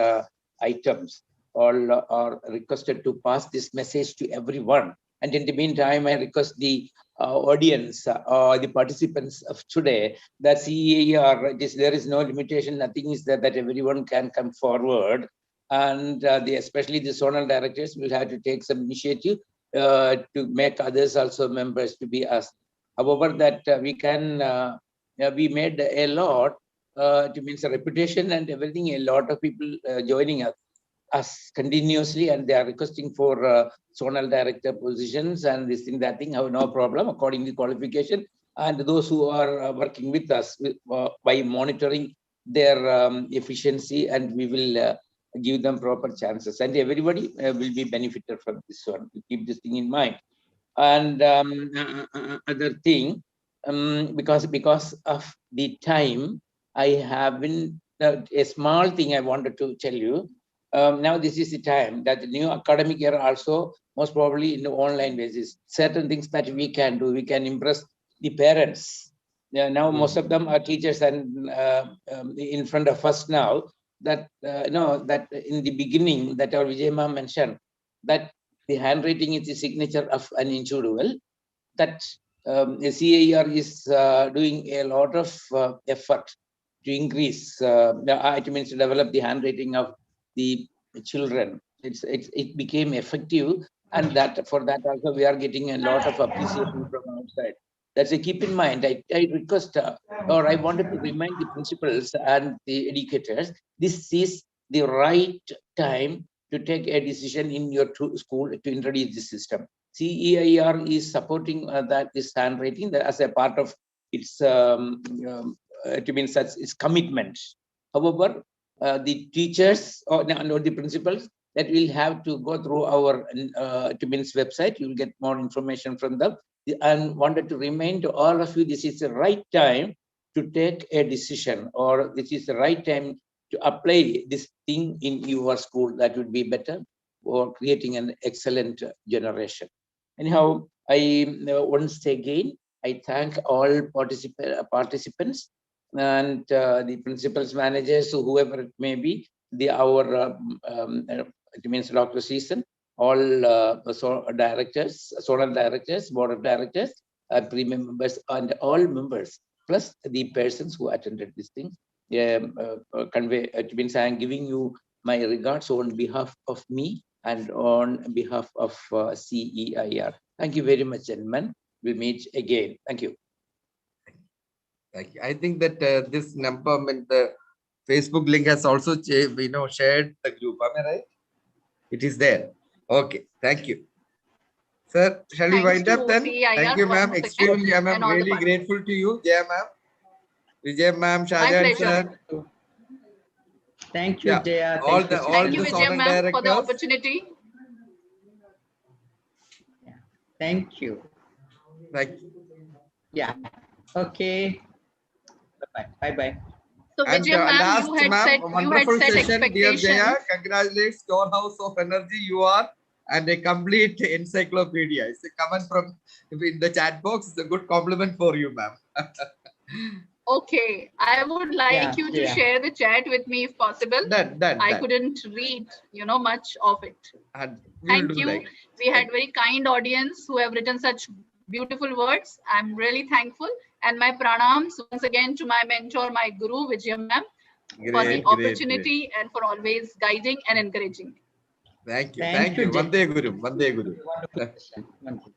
items. All are requested to pass this message to everyone. And in the meantime, I request the audience, the participants of today, that CEAR, there is no limitation, nothing is there, that everyone can come forward. And especially the zonal directors will have to take some initiative to make others also members to be asked. However, that we can, we made a lot, it means a reputation and everything, a lot of people joining us continuously, and they are requesting for zonal director positions and this thing, that thing, have no problem according to qualification. And those who are working with us by monitoring their efficiency, and we will give them proper chances, and everybody will be benefited from this one. Keep this thing in mind. And other thing, because of the time, I have been a small thing I wanted to tell you. Now this is the time that the new academic year also most probably in the online basis. Certain things that we can do, we can impress the parents. Now most of them are teachers and in front of us now. That that in the beginning that our Vijay ma'am mentioned, that the handwriting is the signature of an individual. That CAR is doing a lot of effort to increase, it means to develop the handwriting of the children. It became effective, and that for that also we are getting a lot of appreciation from outside. That's a keep in mind. I request, or I wanted to remind the principals and the educators, this is the right time to take a decision in your school to introduce this system. CEIR is supporting this handwriting as a part of its it means its commitment. However, the teachers or the principals, that will have to go through our website. You will get more information from them. And wanted to remind all of you, this is the right time to take a decision, or this is the right time to apply this thing in your school, that would be better for creating an excellent generation. Anyhow, I once again, I thank all participants and the principals, managers, so whoever it may be, it means Dr. Season, all directors, zonal directors, board of directors, premium members, and all members, plus the persons who attended this thing. Convey, it means I am giving you my regards on behalf of me and on behalf of CEIR. Thank you very much, gentlemen. We'll meet again. Thank you. Thank you. I think that this number, the Facebook link has also shared the group. Am I right? It is there. Okay. Thank you. Sir, shall we Thanks wind up to then? CEIR Thank you, ma'am. once again, Extremely, I'm and all the really participants. grateful to you, Jaya ma'am. Vijay ma'am, My Shahjahan pleasure. sir. Thank you, Yeah, Jaya. all Thank you, the Thank you, Susan. Vijay zonal ma'am, for the directors. opportunity. Thank you. Thank you. Yeah. Okay. Bye-bye. Bye-bye. So And Vijay ma'am, last, you had ma'am, set a wonderful session, dear expectations. Jaya. Congratulations, storehouse of energy you are, and a complete encyclopedia. It's a comment from in the chat box. It's a good compliment for you, ma'am. Okay, I would like you to yeah. share the chat with me if possible. Done. I couldn't read, much of it. And we'll Thank do you. that. We had very kind audience who have written such beautiful words. I'm really thankful. And my pranams once again to my mentor, my guru, Vijay ma'am, for the Great. opportunity and for always guiding and encouraging me. Thank you. Thank you, Vande Guru. Vande Guru. Wonderful session. Wonderful.